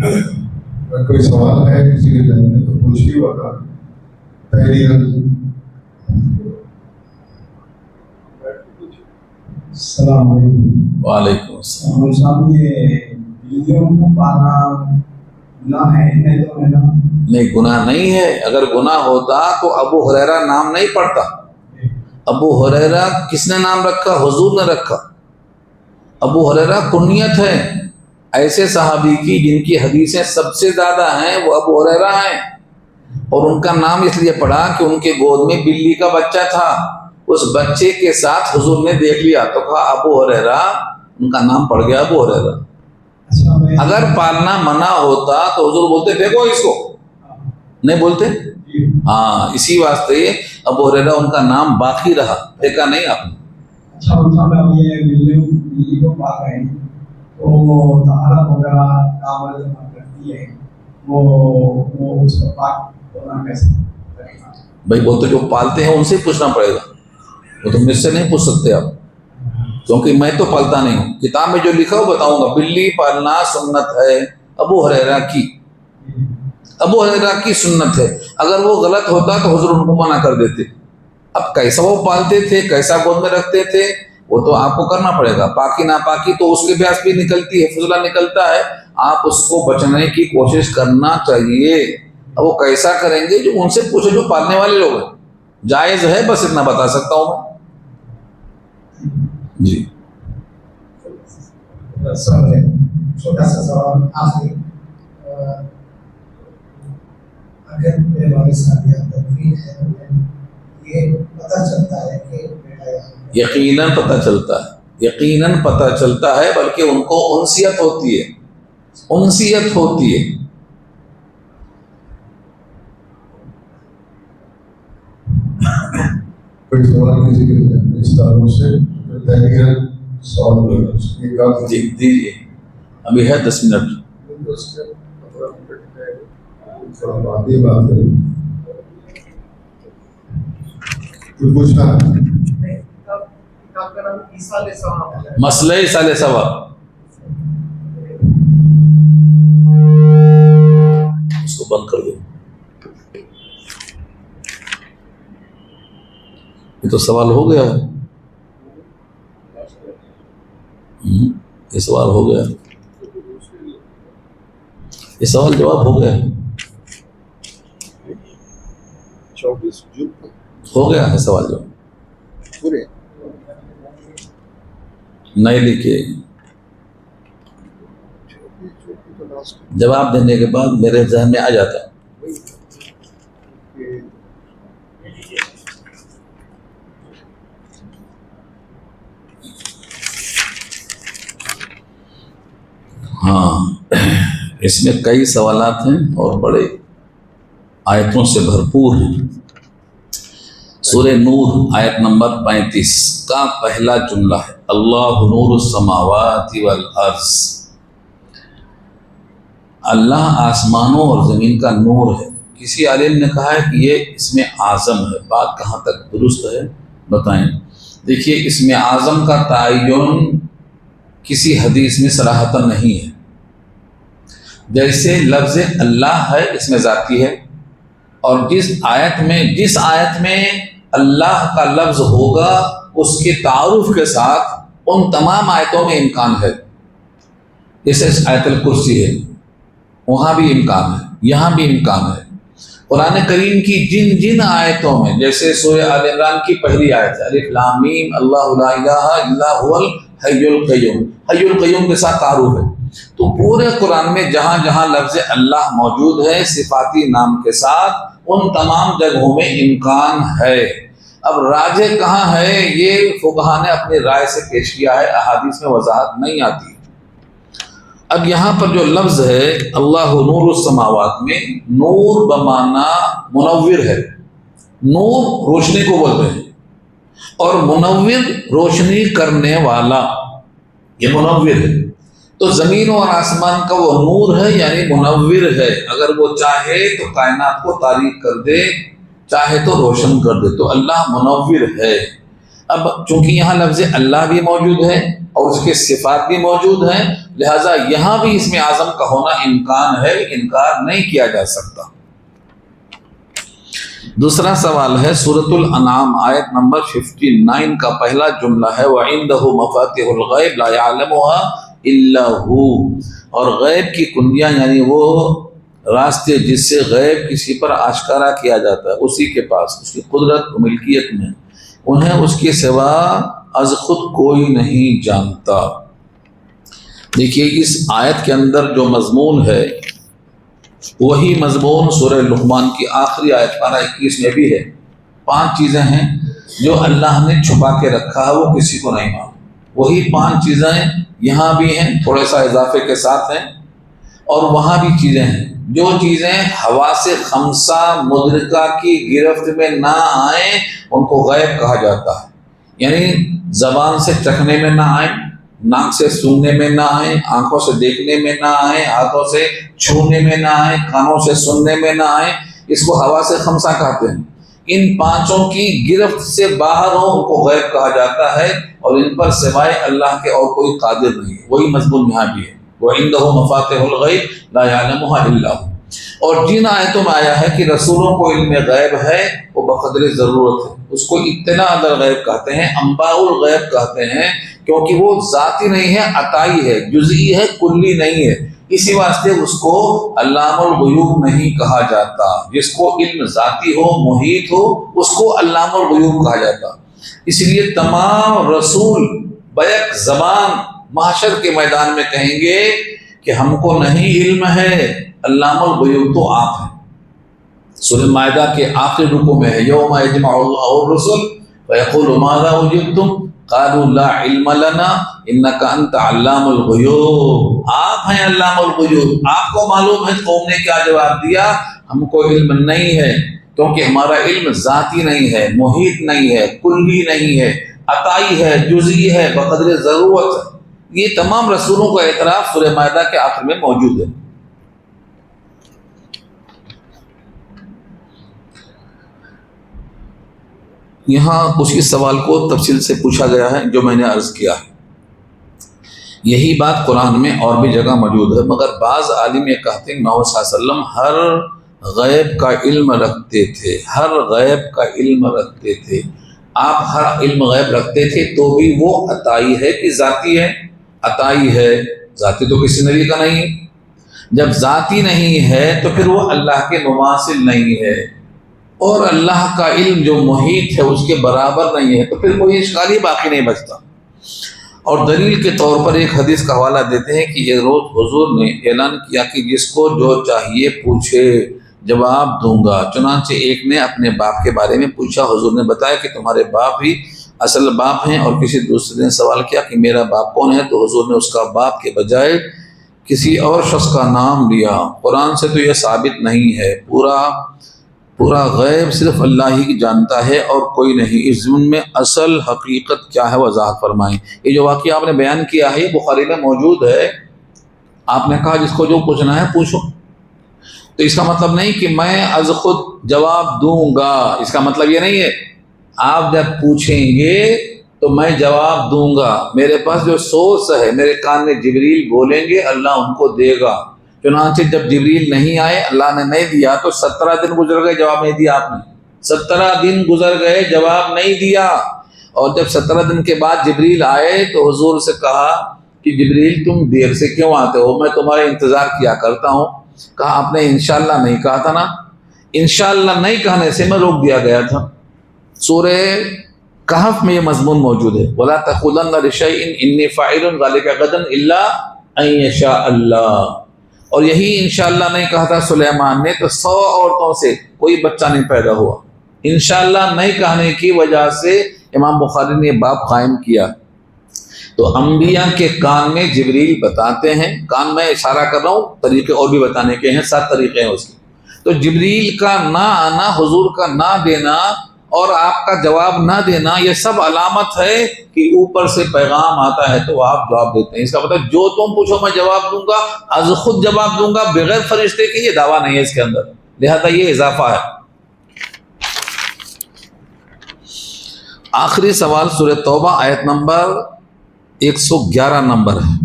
اگر کوئی سوال ہے کسی کے ذہن میں تو پوچھیے. ہوگا تحریر. السلام علیکم. وعلیکم السلام. اور صاحب یہ بلیوں کو پالنا گناہ ہے نہیں تو ہے نا؟ نہیں گناہ نہیں ہے. اگر گناہ ہوتا تو ابو ہریرہ نام نہیں پڑتا. ابو ہریرہ کس نے نام رکھا؟ حضور نے رکھا. ابو ہریرہ کنیت ہے. ایسے صحابی کی جن کی حدیثیں سب سے زیادہ ہیں وہ ابو ہریرہ ہیں، اور ان کا نام اس لیے پڑا کہ ان کے گود میں بلی کا بچہ تھا. اس بچے کے ساتھ حضور نے دیکھ لیا تو کہا ابو ہریرہ، ان کا نام پڑ گیا ابو ہریرہ. اگر پالنا منع ہوتا تو حضور بولتے دیکھو اس کو، نہیں بولتے. ہاں اسی واسطے ابو ہریرہ ان کا نام باقی رہا، دیکھا نہیں آپ نے. اچھا مطلب یہ بلی کو پال رہے ہیں تو وہ طہارت وغیرہ کا عمل کرتی ہے، وہ اس کو پاک ہونا کیسے؟ بھائی وہ تو جو پالتے ہیں ان سے پوچھنا پڑے گا، وہ تو مجھ سے نہیں پوچھ سکتے آپ، کیونکہ میں تو پالتا نہیں ہوں. کتاب میں جو لکھا ہو بتاؤں گا. بلی پالنا سنت ہے ابو ہریرہ کی، ابو ہریرہ کی سنت ہے. اگر وہ غلط ہوتا تو حضور ان کو منع کر دیتے. اب کیسا وہ پالتے تھے، کیسا گود میں رکھتے تھے، وہ تو آپ کو کرنا پڑے گا. پاکی ناپاکی تو اس کے بیاس بھی نکلتی ہے، فضلہ نکلتا ہے، آپ اس کو بچنے کی کوشش کرنا چاہیے. اب وہ کیسا کریں گے جو ان سے پوچھے جو پالنے والے لوگ ہیں. جائز ہے، بس اتنا بتا سکتا ہوں میں. جی چھوٹا سا سوال آخری. اگر میرے والد صاحب یا تدفین ہے، یہ پتہ چلتا ہے کہ بیٹا یہاں یقیناً پتہ چلتا ہے، یقیناً پتہ چلتا ہے، بلکہ ان کو انسیت ہوتی ہے، انسیت ہوتی ہے۔ کوئی سوال کسی کے اس تعلق سے تحریر سوال جی دیجیے، ابھی ہے 10 منٹ۔ بات کریں کوئی پوچھنا ہے؟ کتاب کا نام ایصال ثواب ہے۔ مسئلہ ایصال ثواب، اس کو بند کر دو، یہ تو سوال ہو گیا ہے، یہ سوال ہو گیا، یہ سوال جواب ہو گیا، 24 جون ہو گیا ہے سوال جواب، پورے نہیں لکھے، جواب دینے کے بعد میرے ذہن میں آ جاتا۔ ہاں، اس میں کئی سوالات ہیں اور بڑے آیتوں سے بھرپور ہیں۔ سورہ نور آیت نمبر 35 کا پہلا جملہ ہے اللہ نور السماوات والارض، اللہ آسمانوں اور زمین کا نور ہے۔ کسی عالم نے کہا ہے کہ یہ اسم اعظم ہے، بات کہاں تک درست ہے بتائیں؟ دیکھیے، اسم اعظم کا تعین کسی حدیث میں صراحتاً نہیں ہے۔ جیسے لفظ اللہ ہے اس میں ذاتی ہے، اور جس آیت میں اللہ کا لفظ ہوگا اس کے تعارف کے ساتھ ان تمام آیتوں میں امکان ہے۔ جیسے آیت الکرسی ہے، وہاں بھی امکان ہے، یہاں بھی امکان ہے۔ قرآن کریم کی جن جن آیتوں میں، جیسے سورہ آل عمران کی پہلی آیت ہے الف لام میم اللہ لا الہ الا هو الحی القیوم، حی القیوم کے ساتھ تعارف ہے۔ تو پورے قرآن میں جہاں جہاں لفظ اللہ موجود ہے صفاتی نام کے ساتھ، ان تمام جگہوں میں امکان ہے۔ اب راجح کہاں ہے یہ فقہا نے اپنی رائے سے پیش کیا ہے، احادیث میں وضاحت نہیں آتی۔ اب یہاں پر جو لفظ ہے اللہ نور السماوات میں، نور بمانا منور ہے، نور روشنی کو بولتے ہیں، اور منور روشنی کرنے والا، یہ منور ہے۔ تو زمین اور آسمان کا وہ نور ہے، یعنی منور ہے، اگر وہ چاہے تو کائنات کو تاریک کر دے، چاہے تو روشن کر دے، تو اللہ منور ہے۔ اب چونکہ یہاں لفظ اللہ بھی موجود ہے اور اس کے صفات بھی موجود ہیں، لہٰذا یہاں بھی اسم اعظم کا ہونا امکان ہے، انکار نہیں کیا جا سکتا۔ دوسرا سوال ہے سورۃ الانعام آیت نمبر 59 کا پہلا جملہ ہے وَعِندَهُ مَفَاتِحُ الْغَيْبِ لَا يَعْلَمُهَا إِلَّا هُوَ، اور غیب کی کنجیاں یعنی وہ راستے جس سے غیب کسی پر آشکارا کیا جاتا ہے، اسی کے پاس، اس کی قدرت و ملکیت میں، انہیں اس کے سوا از خود کوئی نہیں جانتا۔ دیکھیے اس آیت کے اندر جو مضمون ہے وہی مضمون سورہ لقمان کی آخری آیت پارہ 21 میں بھی ہے۔ 5 چیزیں ہیں جو اللہ نے چھپا کے رکھا ہے، وہ کسی کو نہیں معلوم، وہی 5 چیزیں یہاں بھی ہیں، تھوڑے سا اضافے کے ساتھ ہیں، اور وہاں بھی چیزیں ہیں۔ جو چیزیں حواس خمسہ مدرکہ کی گرفت میں نہ آئیں ان کو غیب کہا جاتا ہے، یعنی زبان سے چکھنے میں نہ آئیں، ناک سے سوننے میں نہ آئیں، آنکھوں سے دیکھنے میں نہ آئیں، ہاتھوں سے چھونے میں نہ آئیں، کانوں سے سننے میں نہ آئیں، اس کو حواس خمسہ کہتے ہیں۔ ان 5 کی گرفت سے باہر ہو ان کو غیب کہا جاتا ہے، اور ان پر سوائے اللہ کے اور کوئی قادر نہیں ہے۔ وہی مضمون یہاں بھی ہے وَعِندَهُ مَفَاتِحُ الْغَيْبِ لَا يَعْلَمُهَا إِلَّا هُوَ۔ اور جن آیتوں میں آیا ہے کہ رسولوں کو علم غیب ہے، وہ بقدر ضرورت ہے، اس کو اطلاع در غیب کہتے ہیں، انباء الغیب کہتے ہیں، کیونکہ وہ ذاتی نہیں ہے، عطائی ہے، جزئی ہے، کلی نہیں ہے، اسی واسطے اس کو علام الغیوب نہیں کہا جاتا۔ جس کو علم ذاتی ہو، محیط ہو، اس کو علام الغیوب کہا جاتا۔ اس لیے تمام رسول بیک زبان محشر کے میدان میں کہیں گے کہ ہم کو نہیں علم ہے، علام الغیوب تو آپ ہیں۔ سورہ مائدہ کے آخری رکوع میں ہے یوم یجمع اللہ الرسل فَيَقُولُ مَاذَا أُجِبْتُمْ قَالُوا لَا عِلْمَ لَنَا إِنَّكَ أَنْتَ عَلَّامُ الْغُیُوب، آپ ہیں علام الغیوب، آپ کو معلوم ہے قوم نے کیا جواب دیا، ہم کو علم نہیں ہے، کیونکہ ہمارا علم ذاتی نہیں ہے، محیط نہیں ہے، کلی نہیں ہے، عطائی ہے، جزئی ہے، بقدر ضرورت ہے۔ یہ تمام رسولوں کا اعتراف سورہ مائدہ کے آخر میں موجود ہے۔ یہاں اسی سوال کو تفصیل سے پوچھا گیا ہے جو میں نے عرض کیا ہے۔ یہی بات قرآن میں اور بھی جگہ موجود ہے، مگر بعض عالم یہ کہتے ہیں محمد صلی اللہ علیہ وسلم ہر غیب کا علم رکھتے تھے، ہر غیب کا علم رکھتے تھے۔ آپ ہر علم غیب رکھتے تھے تو بھی وہ عطائی ہے کہ ذاتی ہے؟ عطائی ہے، ذاتی تو کسی نبی کا نہیں ہے۔ جب ذاتی نہیں ہے تو پھر وہ اللہ کے مماثل نہیں ہے، اور اللہ کا علم جو محیط ہے اس کے برابر نہیں ہے، تو پھر کوئی اشکال ہی باقی نہیں بچتا۔ اور دلیل کے طور پر ایک حدیث کا حوالہ دیتے ہیں کہ یہ روز حضور نے اعلان کیا کہ جس کو جو چاہیے پوچھے جواب دوں گا۔ چنانچہ ایک نے اپنے باپ کے بارے میں پوچھا، حضور نے بتایا کہ تمہارے باپ ہی اصل باپ ہیں، اور کسی دوسرے نے سوال کیا کہ میرا باپ کون ہے، تو حضور نے اس کا باپ کے بجائے کسی اور شخص کا نام لیا۔ قرآن سے تو یہ ثابت نہیں ہے، پورا غیب صرف اللہ ہی جانتا ہے اور کوئی نہیں۔ اس ضمن میں اصل حقیقت کیا ہے وضاحت فرمائیں۔ یہ جو واقعہ آپ نے بیان کیا ہے یہ بخاری میں موجود ہے۔ آپ نے کہا جس کو جو پوچھنا ہے پوچھو، تو اس کا مطلب نہیں کہ میں از خود جواب دوں گا، اس کا مطلب یہ نہیں ہے آپ جب پوچھیں گے تو میں جواب دوں گا۔ میرے پاس جو سورس ہے، میرے کان میں جبریل بولیں گے، اللہ ان کو دے گا۔ چنانچہ جب جبریل نہیں آئے، اللہ نے نہیں دیا، تو 17 دن گزر گئے، جواب نہیں دیا آپ نے۔ 17 دن گزر گئے، جواب نہیں دیا۔ اور جب 17 دن کے بعد جبریل آئے تو حضور سے کہا کہ جبریل تم دیر سے کیوں آتے ہو، میں تمہارا انتظار کیا کرتا ہوں۔ کہا آپ نے انشاءاللہ نہیں کہا تھا نا، انشاءاللہ نہیں کہنے سے میں روک دیا گیا تھا۔ سورہ کہف میں یہ مضمون موجود ہے، وَلَا تَقُولَنَّ لِشَيْءٍ إِنِّي فَاعِلٌ ذَلِكَ غَدًا إِلَّا أَن يَشَاءَ اللَّهُ۔ اور یہی انشاءاللہ نہیں کہا تھا سلیمان نے، تو 100 عورتوں سے کوئی بچہ نہیں پیدا ہوا۔ انشاءاللہ نہیں کہنے کی وجہ سے امام بخاری نے یہ باب قائم کیا۔ تو انبیاء کے کان میں جبریل بتاتے ہیں، کان میں اشارہ کر رہا ہوں، طریقے اور بھی بتانے کے ہیں، 7 طریقے ہیں اس کے۔ تو جبریل کا نہ آنا، حضور کا نہ دینا اور آپ کا جواب نہ دینا، یہ سب علامت ہے کہ اوپر سے پیغام آتا ہے تو آپ جواب دیتے ہیں۔ اس کا مطلب جو تم پوچھو میں جواب دوں گا، از خود جواب دوں گا بغیر فرشتے کے، یہ دعویٰ نہیں ہے اس کے اندر، لہذا یہ اضافہ ہے۔ آخری سوال سورہ توبہ آیت نمبر 111 نمبر ہے۔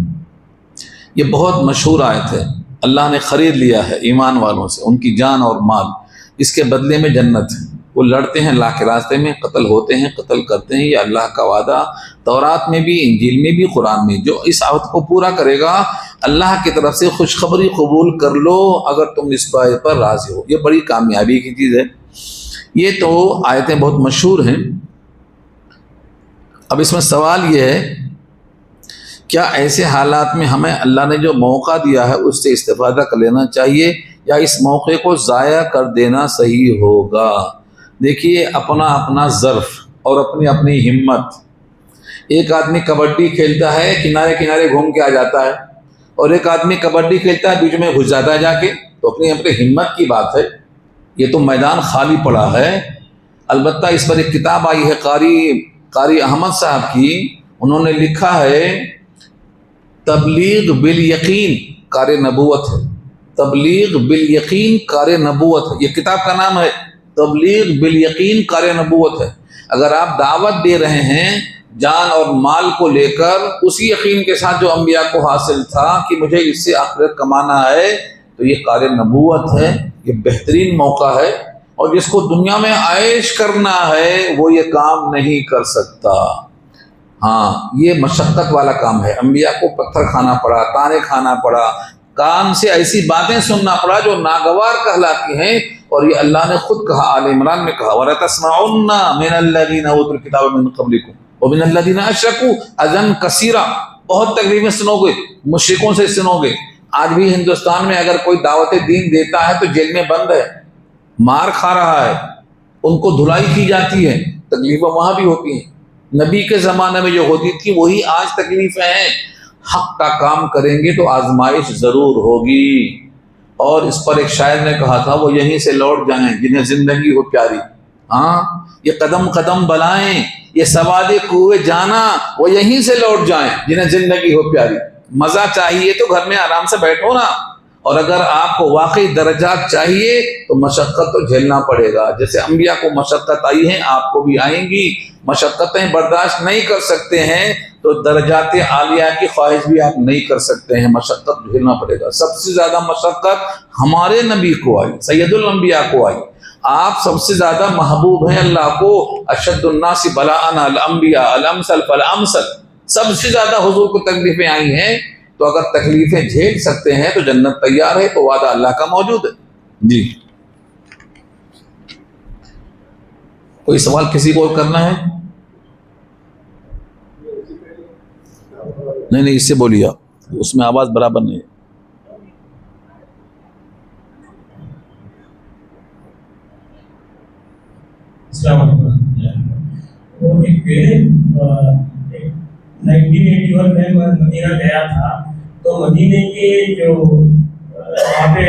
یہ بہت مشہور آیت ہے۔ اللہ نے خرید لیا ہے ایمان والوں سے ان کی جان اور مال، اس کے بدلے میں جنت ہے۔ وہ لڑتے ہیں اللہ کے راستے میں، قتل ہوتے ہیں، قتل کرتے ہیں، یہ اللہ کا وعدہ تورات میں بھی، انجیل میں بھی، قرآن میں۔ جو اس عہد کو پورا کرے گا اللہ کی طرف سے خوشخبری قبول کر لو اگر تم اس بات پر راضی ہو، یہ بڑی کامیابی کی چیز ہے۔ یہ تو آیتیں بہت مشہور ہیں۔ اب اس میں سوال یہ ہے، کیا ایسے حالات میں ہمیں اللہ نے جو موقع دیا ہے اس سے استفادہ کر لینا چاہیے یا اس موقع کو ضائع کر دینا صحیح ہوگا؟ دیکھیے، اپنا اپنا ظرف اور اپنی اپنی ہمت۔ ایک آدمی کبڈی کھیلتا ہے، کنارے کنارے گھوم کے آ جاتا ہے، اور ایک آدمی کبڈی کھیلتا ہے، بیچ میں گھس جاتا ہے جا کے، تو اپنی اپنی ہمت کی بات ہے۔ یہ تو میدان خالی پڑا ہے۔ البتہ اس پر ایک کتاب آئی ہے قاری احمد صاحب کی، انہوں نے لکھا ہے تبلیغ بالیقین کار نبوت ہے، تبلیغ بالیقین کار نبوت ہے، یہ کتاب کا نام ہے، تبلیغ بالیقین کار نبوت ہے۔ اگر آپ دعوت دے رہے ہیں جان اور مال کو لے کر اسی یقین کے ساتھ جو انبیاء کو حاصل تھا کہ مجھے اس سے آخرت کمانا ہے، تو یہ کار نبوت ہے، یہ بہترین موقع ہے۔ اور جس کو دنیا میں عیش کرنا ہے وہ یہ کام نہیں کر سکتا۔ ہاں، یہ مشقت والا کام ہے۔ انبیاء کو پتھر کھانا پڑا، تانے کھانا پڑا، کان سے ایسی باتیں سننا پڑا جو ناگوار کہلاتی ہیں، اور یہ اللہ نے خود کہا، آل عمران میں کہا وَلَتَسْمَعُنَّ مِنَ الَّذِينَ أُوتُوا الْكِتَابَ مِن قَبْلِكُمْ وَمِنَ الَّذِينَ أَشْرَكُوا أَذًى كَثِيرًا۔ بہت تکلیفیں سنو گے، مشرکوں سے سنو گے۔ آج بھی ہندوستان میں اگر کوئی دعوت دین دیتا ہے تو جیل میں بند ہے، مار کھا رہا ہے، ان کو دھلائی کی جاتی ہے، تکلیفیں وہاں بھی ہوتی ہیں، نبی کے زمانے میں جو ہوتی تھی وہی آج تکلیفیں ہیں۔ حق کا کام کریں گے تو آزمائش ضرور ہوگی، اور اس پر ایک شاعر نے کہا تھا وہ یہیں سے لوٹ جائیں جنہیں زندگی ہو پیاری۔ ہاں، یہ قدم قدم بلائیں، یہ سواد کوئے جانا، وہ یہیں سے لوٹ جائیں جنہیں زندگی ہو پیاری۔ مزہ چاہیے تو گھر میں آرام سے بیٹھو نا، اور اگر آپ کو واقعی درجات چاہیے تو مشقت تو جھیلنا پڑے گا۔ جیسے انبیاء کو مشقت آئی ہیں آپ کو بھی آئیں گی، مشقتیں برداشت نہیں کر سکتے ہیں تو درجات عالیہ کی خواہش بھی آپ نہیں کر سکتے ہیں، مشقت جھیلنا پڑے گا۔ سب سے زیادہ مشقت ہمارے نبی کو آئی، سید الانبیاء کو آئی۔ آپ سب سے زیادہ محبوب ہیں اللہ کو، اشد الناس بلاء الانبیاء الامثل فالامثل، سب سے زیادہ حضور کو تکلیفیں آئی ہیں، تو اگر تکلیفیں جھیل سکتے ہیں تو جنت تیار ہے، تو وعدہ اللہ کا موجود ہے۔ جی، کوئی سوال کسی کو اور کرنا ہے؟ نہیں اس سے بولیے آپ، اس میں آواز برابر نہیں ہے۔ السلام علیکم۔ وہ ایک 1981 میں مدینہ گیا تھا، تو مدینے کے جو وہاں پہ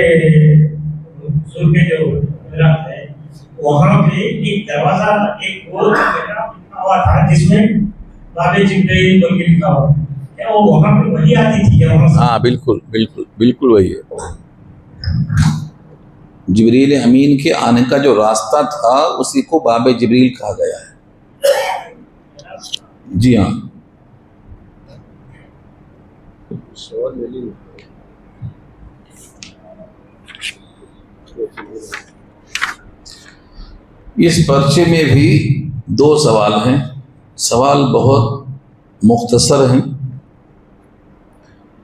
حضور کے جو حضرات ہیں وہاں پہ ایک دروازہ ایک گول لکھا ہوا تھا جس میں باب جبریل بن کے لکھا ہوا تھا، کیا وہ وہاں پہ وہی آتی تھی کیا وہاں سے؟ ہاں بالکل بالکل بالکل وہی ہے۔ جبریل امین کے آنے کا جو راستہ تھا اسی کو باب جبریل کہا گیا ہے۔ جی ہاں، اس پرچے میں بھی 2 سوال ہیں، سوال بہت مختصر ہیں۔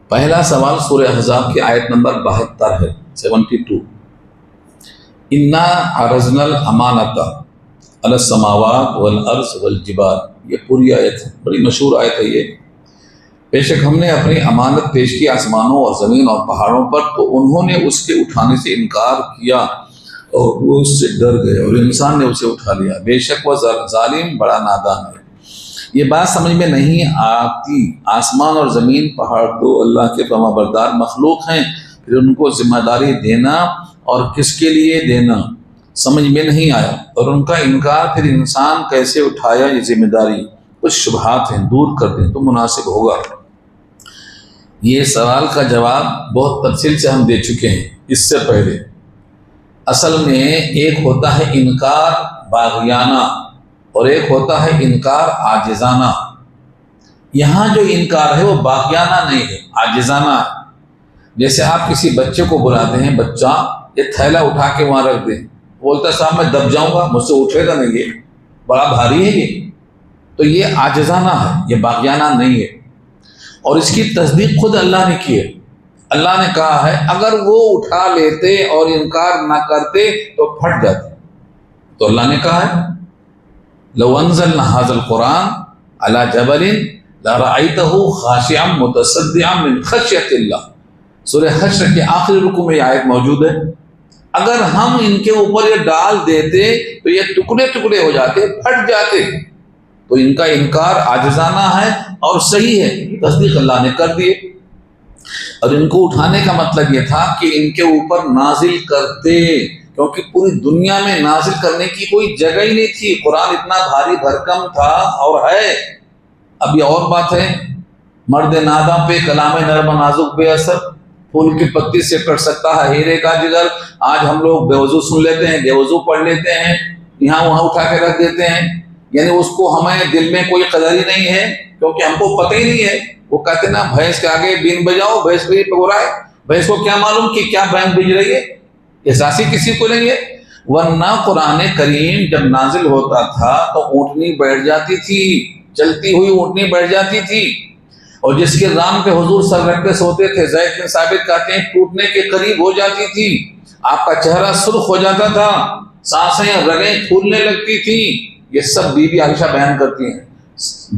پہلا سوال سورہ احزاب کی آیت نمبر 72 ہے، 72۔ انا عرضنا الامانۃ علی السماوات والارض والجبال، یہ پوری آیت ہے، بڑی مشہور آیت ہے یہ۔ بے شک ہم نے اپنی امانت پیش کی آسمانوں اور زمین اور پہاڑوں پر، تو انہوں نے اس کے اٹھانے سے انکار کیا اور وہ اس سے ڈر گئے، اور انسان نے اسے اٹھا لیا، بے شک وہ ظالم بڑا نادان ہے۔ یہ بات سمجھ میں نہیں آتی، آسمان اور زمین پہاڑ تو اللہ کے فرما بردار مخلوق ہیں، پھر ان کو ذمہ داری دینا اور کس کے لیے دینا سمجھ میں نہیں آیا، اور ان کا انکار پھر انسان کیسے اٹھایا یہ ذمہ داری، کچھ شبہات ہیں، دور کر دیں تو مناسب ہوگا۔ یہ سوال کا جواب بہت تفصیل سے ہم دے چکے ہیں اس سے پہلے۔ اصل میں ایک ہوتا ہے انکار باغیانہ اور ایک ہوتا ہے انکار عاجزانہ۔ یہاں جو انکار ہے وہ باغیانہ نہیں ہے، عاجزانہ ہے۔ جیسے آپ کسی بچے کو بلاتے ہیں، بچہ یہ تھیلا اٹھا کے وہاں رکھ دیں، بولتا ہے صاحب میں دب جاؤں گا، مجھ سے اٹھے گا نہیں، یہ بڑا بھاری ہے یہ، تو یہ عاجزانہ ہے، یہ باغیانہ نہیں ہے۔ اور اس کی تصدیق خود اللہ نے کی ہے۔ اللہ نے کہا ہے اگر وہ اٹھا لیتے اور انکار نہ کرتے تو پھٹ جاتے، تو اللہ نے کہا ہے لو انزلنا هذا القرآن على جبل لرأيته خاشعا متصدعا من خشية اللہ، سورہ حشر کے آخری رکوع میں یہ آیت موجود ہے۔ اگر ہم ان کے اوپر یہ ڈال دیتے تو یہ ٹکڑے ٹکڑے ہو جاتے، پھٹ جاتے۔ تو ان کا انکار عاجزانہ ہے اور صحیح ہے، تصدیق اللہ نے کر دیے۔ اور ان کو اٹھانے کا مطلب یہ تھا کہ ان کے اوپر نازل کرتے، کیونکہ پوری دنیا میں نازل کرنے کی کوئی جگہ ہی نہیں تھی، قرآن اتنا بھاری بھرکم تھا اور ہے۔ اب یہ اور بات ہے، مرد ناداں پہ کلام نرم نازک بے اثر، پھول کی پتی سے کٹ سکتا ہے ہیرے کا جگر۔ آج ہم لوگ بے وضو سن لیتے ہیں، بے وضو پڑھ لیتے ہیں، یہاں وہاں اٹھا کے رکھ دیتے ہیں، یعنی اس کو ہمیں دل میں کوئی قدر ہی نہیں ہے، کیونکہ ہم کو پتہ ہی نہیں ہے۔ وہ کہتے ہیں نا بھینس کے آگے بین بجاؤ، بھینس پہ پگورائے، بھینس کو کیا معلوم کہ کیا بین بج رہی ہے، احساسی کسی کو نہیں ہے۔ ورنہ قرآن کریم جب نازل ہوتا تھا تو اونٹنی بیٹھ جاتی تھی، چلتی ہوئی اونٹنی بیٹھ جاتی تھی، اور جس کے ران پہ حضور سر رکھ کے سوتے تھے، زید بن ثابت کہتے ہیں ٹوٹنے کے قریب ہو جاتی تھی، آپ کا چہرہ سرخ ہو جاتا تھا، سانسیں رگیں پھولنے لگتی تھی۔ یہ سب بی بی عائشہ بیان کرتی ہیں۔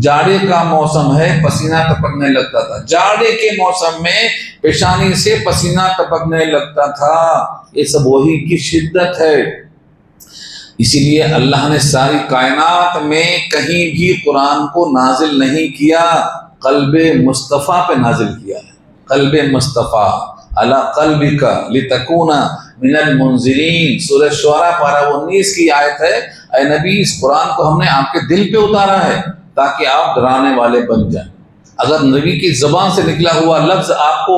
جاڑے کا موسم ہے، پسینہ ٹپکنے لگتا تھا، جاڑے کے موسم میں پیشانی سے پسینہ ٹپکنے لگتا تھا۔ یہ سب وحی کی شدت ہے۔ اسی لیے اللہ نے ساری کائنات میں کہیں بھی قرآن کو نازل نہیں کیا، قلب مصطفیٰ پہ نازل کیا ہے۔ قلب مصطفیٰ علی قلبک لتکون من المنذرین، سورہ شعراء پارہ 19 کی آیت ہے، اے نبی اس قرآن کو ہم نے آپ کے دل پہ اتارا ہے تاکہ آپ ڈرانے والے بن جائیں۔ اگر نبی کی زبان سے نکلا ہوا لفظ آپ کو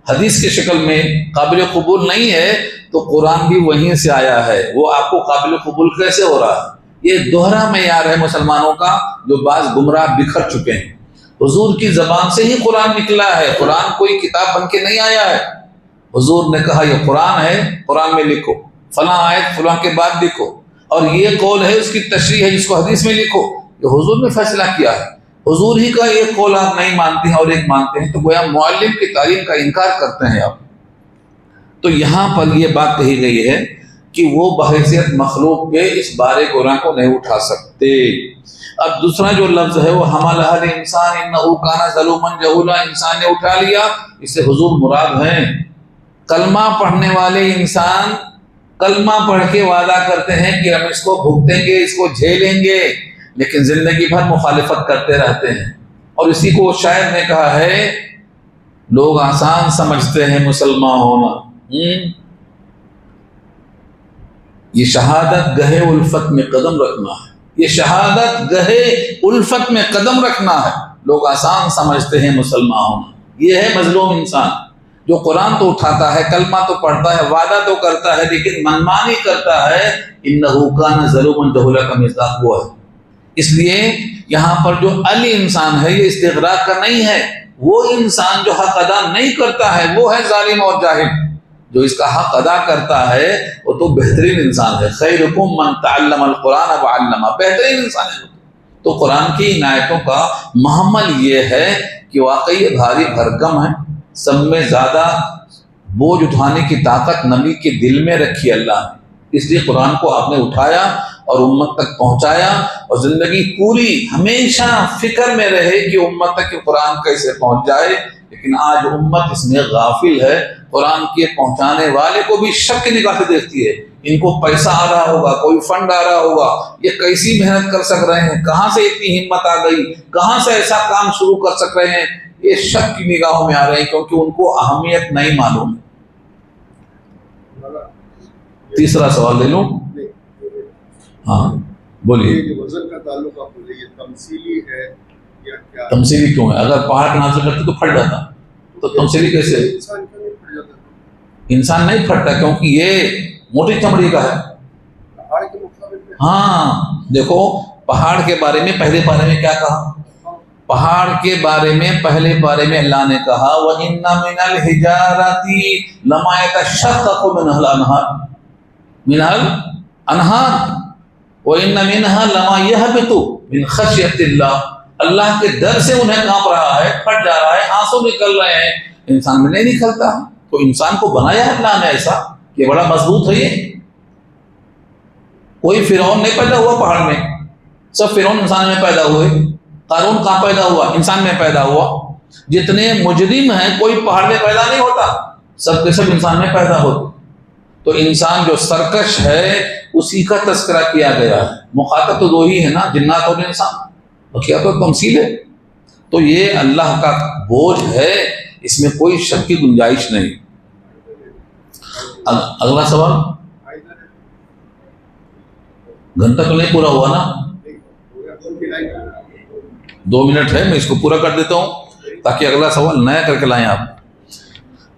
حدیث کے شکل میں قابل قبول نہیں ہے تو قرآن بھی وہیں سے آیا ہے، وہ آپ کو قابل قبول کیسے ہو رہا ہے؟ یہ دوہرا معیار ہے مسلمانوں کا جو بعض گمراہ بکھر چکے ہیں۔ حضور کی زبان سے ہی قرآن نکلا ہے، قرآن کوئی کتاب بن کے نہیں آیا ہے۔ حضور نے کہا یہ قرآن ہے، قرآن میں لکھو، فلاں آیت فلاں کے بعد لکھو، اور یہ قول ہے اس کی تشریح ہے جس کو حدیث میں لکھو، یہ حضور نے فیصلہ کیا ہے۔ حضور ہی کا ایک قول آپ نہیں مانتے ہیں اور ایک مانتے ہیں تو گویا معلم کی تعلیم کا انکار کرتے ہیں آپ۔ تو یہاں پر یہ بات کہی گئی ہے کہ وہ بحیثیت مخلوق کے اس بارے گناہ کو نہیں اٹھا سکتے۔ اب دوسرا جو لفظ ہے وہ حملہ الانسان انہ کان ظلوما جہولا، انسان نے اٹھا لیا، اس سے حضور مراد ہیں کلمہ پڑھنے والے انسان کلمہ پڑھ کے وعدہ کرتے ہیں کہ ہم اس کو بھگتیں گے، اس کو جھیلیں گے، لیکن زندگی بھر مخالفت کرتے رہتے ہیں۔ اور اسی کو شاعر نے کہا ہے لوگ آسان سمجھتے ہیں مسلمان ہونا، یہ شہادت گہے الفت میں قدم رکھنا ہے، یہ شہادت گہے الفت میں قدم رکھنا ہے۔ لوگ آسان سمجھتے ہیں مسلمان ہونا، یہ ہے مظلوم انسان جو قرآن تو اٹھاتا ہے، کلمہ تو پڑھتا ہے، وعدہ تو کرتا ہے، لیکن منمانی کرتا ہے۔ انہ کان ظلوما جہولا کا مصداق وہ ہے۔ اس لیے یہاں پر جو علی انسان ہے یہ استغراق کا نہیں ہے، وہ انسان جو حق ادا نہیں کرتا ہے وہ ہے ظالم اور جاہل۔ جو اس کا حق ادا کرتا ہے وہ تو بہترین انسان ہے۔ خیرکم من تعلم القرآن وعلمہ، بہترین انسان ہے۔ تو قرآن کی عنایتوں کا محمل یہ ہے کہ واقعی یہ بھاری بھرکم ہے، سب میں زیادہ بوجھ اٹھانے کی طاقت نبی کے دل میں رکھی اللہ نے، اس لیے قرآن کو آپ نے اٹھایا اور امت تک پہنچایا، اور زندگی پوری ہمیشہ فکر میں رہے کہ امت تک کہ قرآن کیسے پہنچ جائے۔ لیکن آج امت اس میں غافل ہے، قرآن کے پہنچانے والے کو بھی شک کی نگاہ سے دیکھتی ہے، ان کو پیسہ آ رہا ہوگا، کوئی فنڈ آ رہا ہوگا، یہ کیسی محنت کر سک رہے ہیں، کہاں سے اتنی ہمت آ گئی، کہاں سے ایسا کام شروع کر سک رہے ہیں، یہ شک کی نگاہوں میں آ رہے ہیں کیونکہ ان کو اہمیت نہیں معلوم۔ تیسرا سوال لے لوں؟ ہاں بولیے۔ وزن کا تعلق آپ بولے یہ تمثیلی ہے یا کیا؟ تمثیلی کیوں ہے؟ اگر پہاڑ کا نازل کرتے تو پھٹ جاتا، تو تمثیلی کیسے؟ انسان کیوں نہیں پھٹ جاتا؟ انسان نہیں پھٹتا کیونکہ یہ موٹی چمڑی کا ہے۔ پہاڑ کے مقابلے میں ہاں دیکھو پہاڑ کے بارے میں پہلے پارے میں کیا کہا؟ پہاڑ کے بارے میں پہلے پارے میں اللہ نے کہا وَإِنَّ مِنَ الْحِجَارَةِ لَمَا يَتَشَقَّقُ مِنْهُ الْأَنْهَارُ وَإِنَّ مِنْهَا لَمَا يَهْبِطُ مِنْ خَشْيَةِ اللَّهِ، اللہ کے ڈر سے انہیں کانپ رہا ہے، پھٹ جا رہا ہے، آنسو نکل رہے ہیں، انسان میں نہیں نکلتا۔ تو انسان کو بنایا اللہ نے ایسا کہ بڑا مضبوط ہے۔ یہ کوئی فرعون نہیں پیدا ہوا پہاڑ میں، سب فرعون انسان میں پیدا ہوئے۔ قارون کہاں پیدا ہوا؟ انسان میں پیدا ہوا۔ جتنے مجرم ہیں کوئی پہاڑ میں پیدا نہیں ہوتا، سب کے سب انسان میں پیدا ہوتے۔ تو انسان جو سرکش ہے اسی کا تذکرہ کیا گیا ہے۔ مخاطب تو دو ہی ہے نا، جنات اور انسان، کیا تو تمثیل ہے۔ تو یہ اللہ کا بوجھ ہے، اس میں کوئی شک کی گنجائش نہیں۔ اگلا سوال، گھنٹہ تو نہیں پورا ہوا نا، 2 منٹ ہے، میں اس کو پورا کر دیتا ہوں تاکہ اگلا سوال نیا کر کے لائیں آپ۔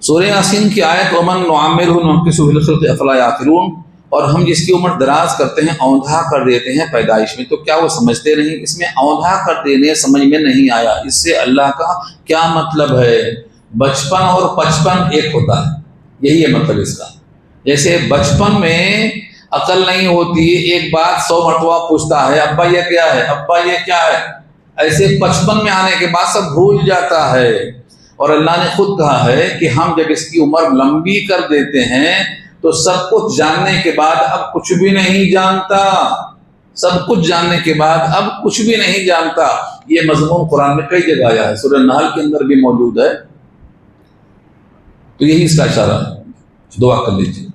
سورہ یاسین کی آیت وَمَن نُعَمِّرْهُ نُنَقِّصُهُ فِی الْخَلْقِ أَفَلَا يَعْقِلُونَ، اور ہم جس کی عمر دراز کرتے ہیں اوندھا کر دیتے ہیں پیدائش میں، تو کیا وہ سمجھتے نہیں؟ اس میں اوندھا کر دینے سمجھ میں نہیں آیا، اس سے اللہ کا کیا مطلب ہے؟ بچپن اور 55 ایک ہوتا ہے، یہی ہے مطلب اس کا۔ جیسے بچپن میں عقل نہیں ہوتی، ایک بات 100 مرتبہ پوچھتا ہے ابا یہ کیا ہے، ابا یہ کیا ہے، ایسے 55 میں آنے کے بعد سب بھول جاتا ہے۔ اور اللہ نے خود کہا ہے کہ ہم جب اس کی عمر لمبی کر دیتے ہیں تو سب کچھ جاننے کے بعد اب کچھ بھی نہیں جانتا، سب کچھ جاننے کے بعد اب کچھ بھی نہیں جانتا۔ یہ مضمون قرآن میں کئی جگہ آیا ہے، سورہ نحل کے اندر بھی موجود ہے۔ تو یہی اس کا اشارہ ہے، دعا کر لیجیے۔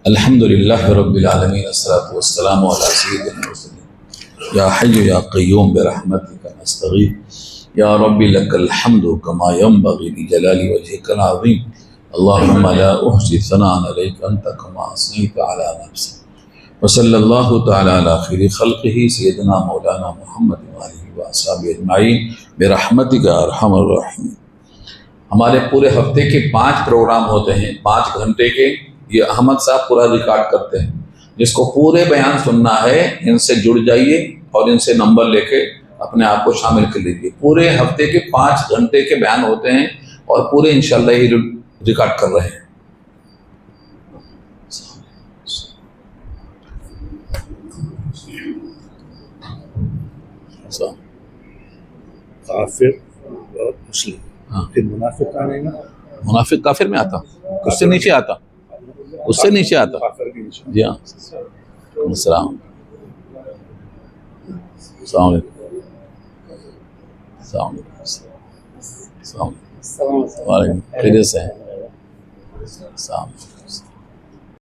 الحمدللہ رب العالمین والصلاۃ والسلام علی سید المرسلین یا حی یا قیوم برحمتک نستغیث یا رب لک الحمد کما ینبغی لجلال وجهک العظیم اللهم لا احصی ثناء علیک انت کما اثنیت علی نفسک وصلی اللہ تعالی علی خیر خلقہ سیدنا مولانا محمد وآلہ وصحبہ اجمعین برحمتک ارحم الراحمین۔ ہمارے پورے ہفتے کے 5 پروگرام ہوتے ہیں، 5 گھنٹے کے، یہ احمد صاحب پورا ریکارڈ کرتے ہیں۔ جس کو پورے بیان سننا ہے ان سے جڑ جائیے اور ان سے نمبر لے کے اپنے آپ کو شامل کر لیجیے۔ پورے ہفتے کے 5 گھنٹے کے بیان ہوتے ہیں اور پورے انشاءاللہ ہی ریکارڈ کر رہے ہیں۔ کافر اور مسلم، ہاں، پھر منافق آنے گا، منافق کافر میں آتا، اس سے نیچے آتا، اس سے نیچے آتا۔ کافر کے نیچے۔ جی ہاں، السلام السلام علیکم، السلام علیکم، السلام علیکم، وعلیکم، خیریت سے ہیں؟ السلام علیکم۔